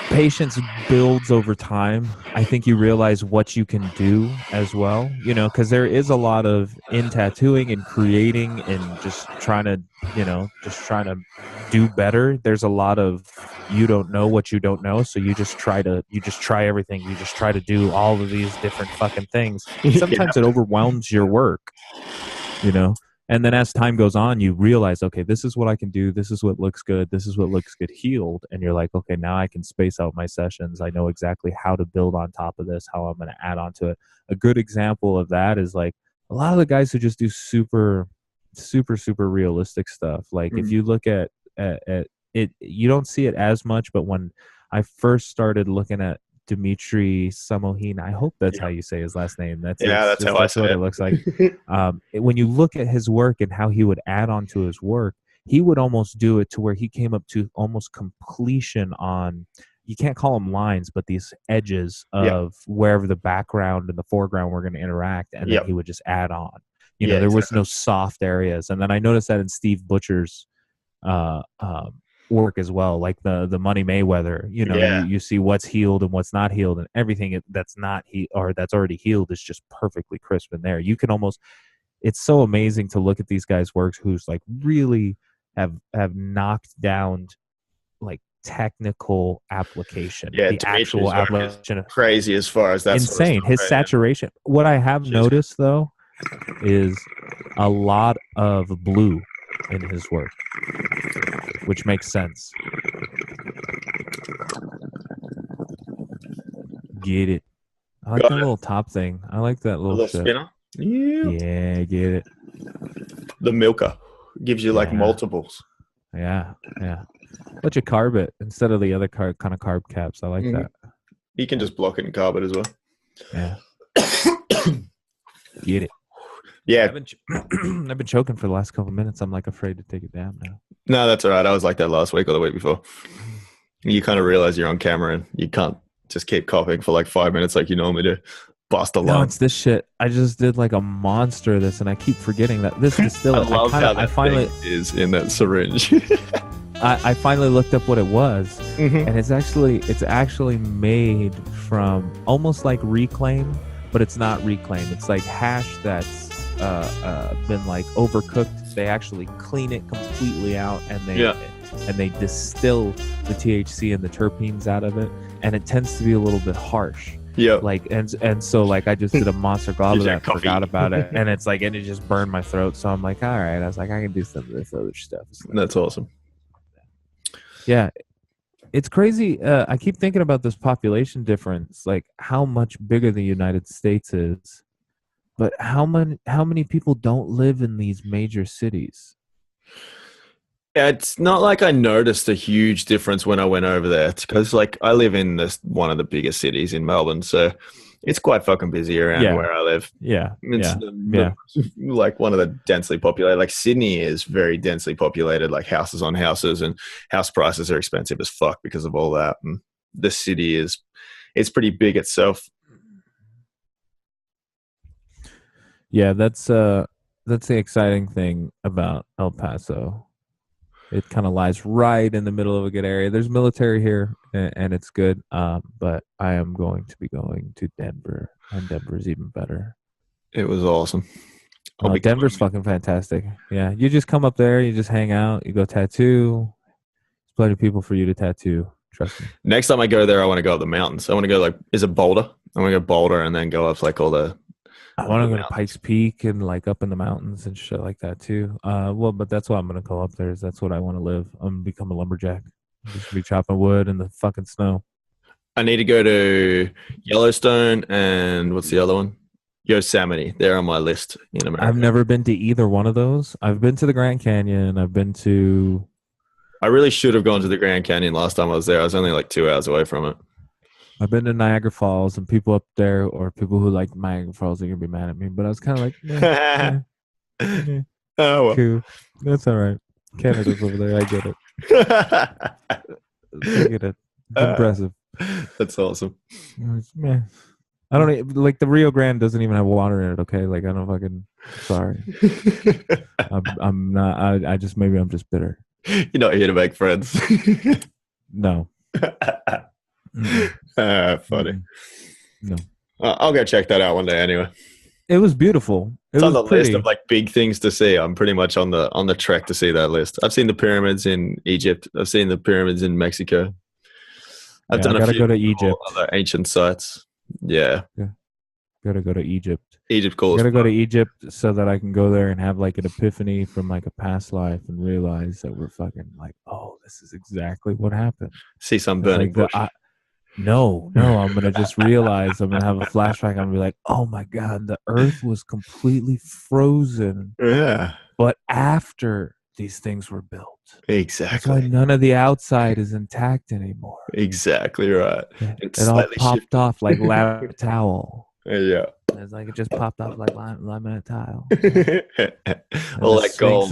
Patience builds over time. I think you realize what you can do as well, because there is a lot of in tattooing and creating and just trying to do better. There's a lot of you don't know what you don't know, so you just try everything. You just try to do all of these different fucking things. Sometimes it overwhelms your work, And then as time goes on, you realize, okay, this is what I can do. This is what looks good. This is what looks good healed. And you're like, okay, now I can space out my sessions. I know exactly how to build on top of this, how I'm going to add on to it. A good example of that is like a lot of the guys who just do super, super, super realistic stuff. Like if you look at it, you don't see it as much, but when I first started looking at Dimitri Samohin, I hope that's how you say his last name. That's how I say what it looks like. When you look at his work and how he would add on to his work, he would almost do it to where he came up to almost completion on, you can't call them lines, but these edges of wherever the background and the foreground were going to interact, and then he would just add on. There was no soft areas. And then I noticed that in Steve Butcher's work as well, like the Money Mayweather, you see what's healed and what's not healed, and everything that's not that's already healed is just perfectly crisp in there. You can almost, it's so amazing to look at these guys' works who's like really have knocked down like technical application. The actual application crazy as far as that's insane. His saturation. What I have noticed though is a lot of blue in his work, which makes sense. Get it. I like that little top thing. I like that little spinner. Yeah, get it. The milker gives you like multiples. Yeah. Let you carb it instead of the other kind of carb caps. I like that. You can just block it and carb it as well. Yeah. Get it. Yeah. I've been choking for the last couple of minutes. I'm like afraid to take it down now. No, that's all right. I was like that last week or the week before. You kind of realize you're on camera and you can't just keep coughing for like 5 minutes like you normally do. Bust a lung. No, it's this shit. I just did like a monster of this, and I keep forgetting that this is still. I love how that finally is in that syringe. I finally looked up what it was, Mm-hmm. and it's actually made from almost like reclaim, but it's not reclaim. It's like hash that's been like overcooked. They actually clean it completely out, and they distill the THC and the terpenes out of it, and it tends to be a little bit harsh. Yeah. Like and so like I just did a monster glob of that, forgot about it, and it's like, and it just burned my throat. So I'm like, all right. I was like, I can do some of this other stuff. That's awesome. Yeah, it's crazy. I keep thinking about this population difference, like how much bigger the United States is, but how many people don't live in these major cities? Yeah, it's not like I noticed a huge difference when I went over there, because like I live in one of the biggest cities in Melbourne, so it's quite fucking busy around where I live. Yeah, it's like one of the densely populated. Like Sydney is very densely populated, like houses on houses, and house prices are expensive as fuck because of all that. And the city it's pretty big itself. Yeah, that's the exciting thing about El Paso. It kind of lies right in the middle of a good area. There's military here, and it's good. But I am going to be going to Denver, and Denver's even better. It was awesome. Denver's fucking fantastic. Yeah, you just come up there, you just hang out, you go tattoo. There's plenty of people for you to tattoo. Trust me. Next time I go there, I want to go up the mountains. I want to go is it Boulder? I want to go Boulder and then go up like all the. I want to go to Pikes Peak and like up in the mountains and shit like that too. But that's why I'm gonna go up there. That's what I want to live. I'm gonna become a lumberjack. I'm just be chopping wood in the fucking snow. I need to go to Yellowstone and what's the other one? Yosemite. They're on my list in America. I've never been to either one of those. I've been to the Grand Canyon. I've been to. I really should have gone to the Grand Canyon last time I was there. I was only like 2 hours away from it. I've been to Niagara Falls, and people up there, or people who like Niagara Falls, are gonna be mad at me. But I was kind of like, oh, well. Cool. That's all right. Canada's over there. I get it. I get it. It's impressive. That's awesome. I don't like the Rio Grande doesn't even have water in it. Okay, like I don't fucking. Sorry. I'm not. I just maybe I'm just bitter. You're not here to make friends. No. Funny. No. I'll go check that out one day anyway. It was beautiful. It's on the list of like big things to see. I'm pretty much on the track to see that list. I've seen the pyramids in Egypt. I've seen the pyramids in Mexico. I've done a few go to Egypt. Other ancient sites. Yeah. Gotta go to Egypt. Egypt calls. Gotta go to Egypt so that I can go there and have like an epiphany from like a past life and realize that we're fucking like, oh, this is exactly what happened. See some burning bush. No, I'm going to just realize, I'm going to have a flashback. I'm going to be like, oh my God, the earth was completely frozen. Yeah. But after these things were built. Exactly. That's why none of the outside is intact anymore. Exactly right. It all popped off like laminate towel. Yeah. It's like it just popped off like laminate tile. All that gold.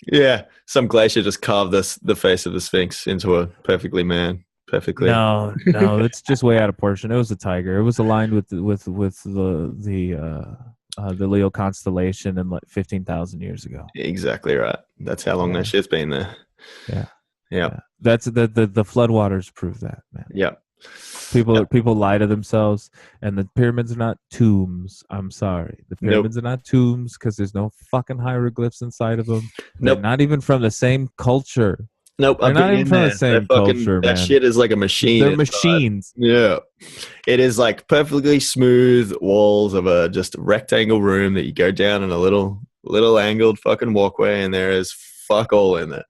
Yeah. Some glacier just carved the face of the Sphinx into a perfectly. No, it's just way out of proportion. It was a tiger. It was aligned with the Leo constellation and like 15,000 years ago. Exactly right. That's how long that shit's been there. Yeah. That's the floodwaters prove that, man. Yeah. People lie to themselves, and the pyramids are not tombs. I'm sorry. The pyramids are not tombs because there's no fucking hieroglyphs inside of them. They're not even from the same culture. Nope, they're not even from the same culture, man. That shit is like a machine. They're machines. Yeah. It is like perfectly smooth walls of a just rectangle room that you go down in a little angled fucking walkway, and there is fuck all in it.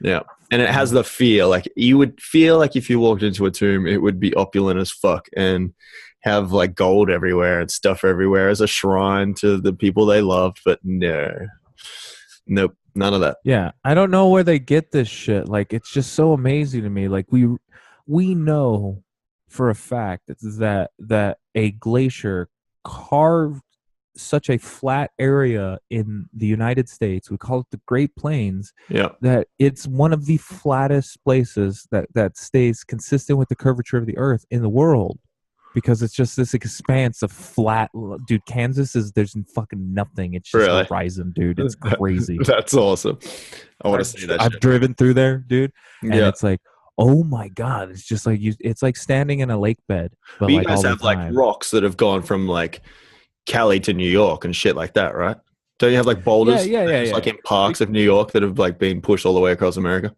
Yeah. And it has the feel, like you would feel like if you walked into a tomb, it would be opulent as fuck and have like gold everywhere and stuff everywhere as a shrine to the people they loved, but nope. None of that. Yeah, I don't know where they get this shit. Like, it's just so amazing to me. Like, we know for a fact that a glacier carved such a flat area in the United States. We call it the Great Plains. Yeah, that it's one of the flattest places that stays consistent with the curvature of the Earth in the world. because it's just this expanse of flat. Dude, Kansas there's fucking nothing. It's just Really? horizon, dude. It's crazy. That's awesome. I want to see that. I've driven through there, dude, and Yeah. it's like, oh my god, it's just like it's like standing in a lake bed. But you like guys all have the time. like rocks that have gone from like Cali to New York and shit like that, right? Don't you have like boulders? Yeah. Like in parks of New York that have like been pushed all the way across America.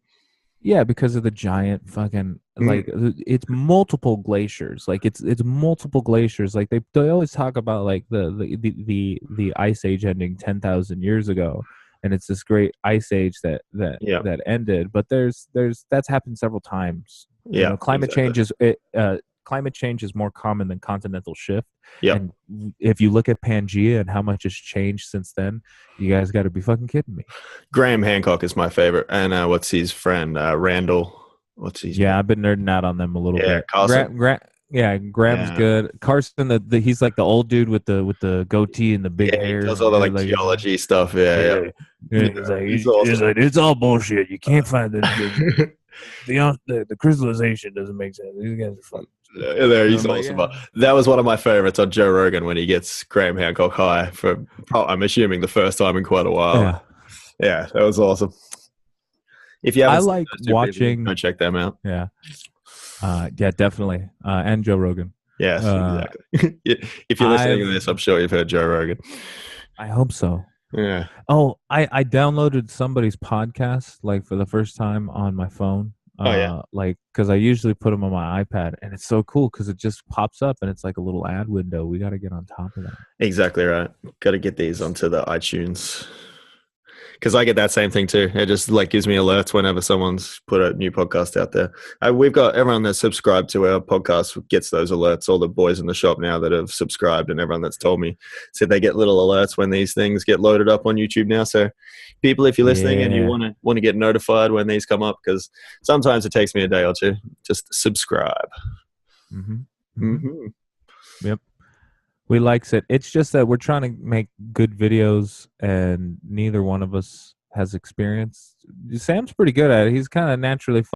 Yeah, because of the giant fucking like it's multiple glaciers. Like it's multiple glaciers. Like they always talk about like the ice age ending 10,000 years ago, and it's this great ice age that ended. But there's that's happened several times. Yeah, you know, climate change is more common than continental shift. Yeah. And if you look at Pangea and how much has changed since then, you guys got to be fucking kidding me. Graham Hancock is my favorite. And what's his friend? Randall. What's his name? I've been nerding out on them a little bit. Carson. Graham's good. Carson, he's like the old dude with the goatee and the big hair. He does all the like geology stuff. Yeah. He's like, it's all bullshit. You can't find the crystallization doesn't make sense. These guys are fun. There, he's awesome. That was one of my favorites on Joe Rogan when he gets Graham Hancock high for, I'm assuming, the first time in quite a while. Yeah, that was awesome. If you haven't, I like watching. Go check them out. Yeah, definitely. And Joe Rogan. Yes, exactly. If you're listening to this, I'm sure you've heard Joe Rogan. I hope so. Yeah. Oh, I downloaded somebody's podcast like for the first time on my phone. Like, because I usually put them on my iPad, and it's so cool because it just pops up and it's like a little ad window. We got to get on top of that. Exactly right. Got to get these onto the iTunes. Because I get that same thing too. It just like gives me alerts whenever someone's put a new podcast out there. We've got everyone that's subscribed to our podcast gets those alerts. All the boys in the shop now that have subscribed, and everyone that's told me said they get little alerts when these things get loaded up on YouTube now. So people, if you're listening and you want to get notified when these come up, because sometimes it takes me a day or two, just subscribe. Yep. We likes it. It's just that we're trying to make good videos, and neither one of us has experience. Sam's pretty good at it. He's kind of naturally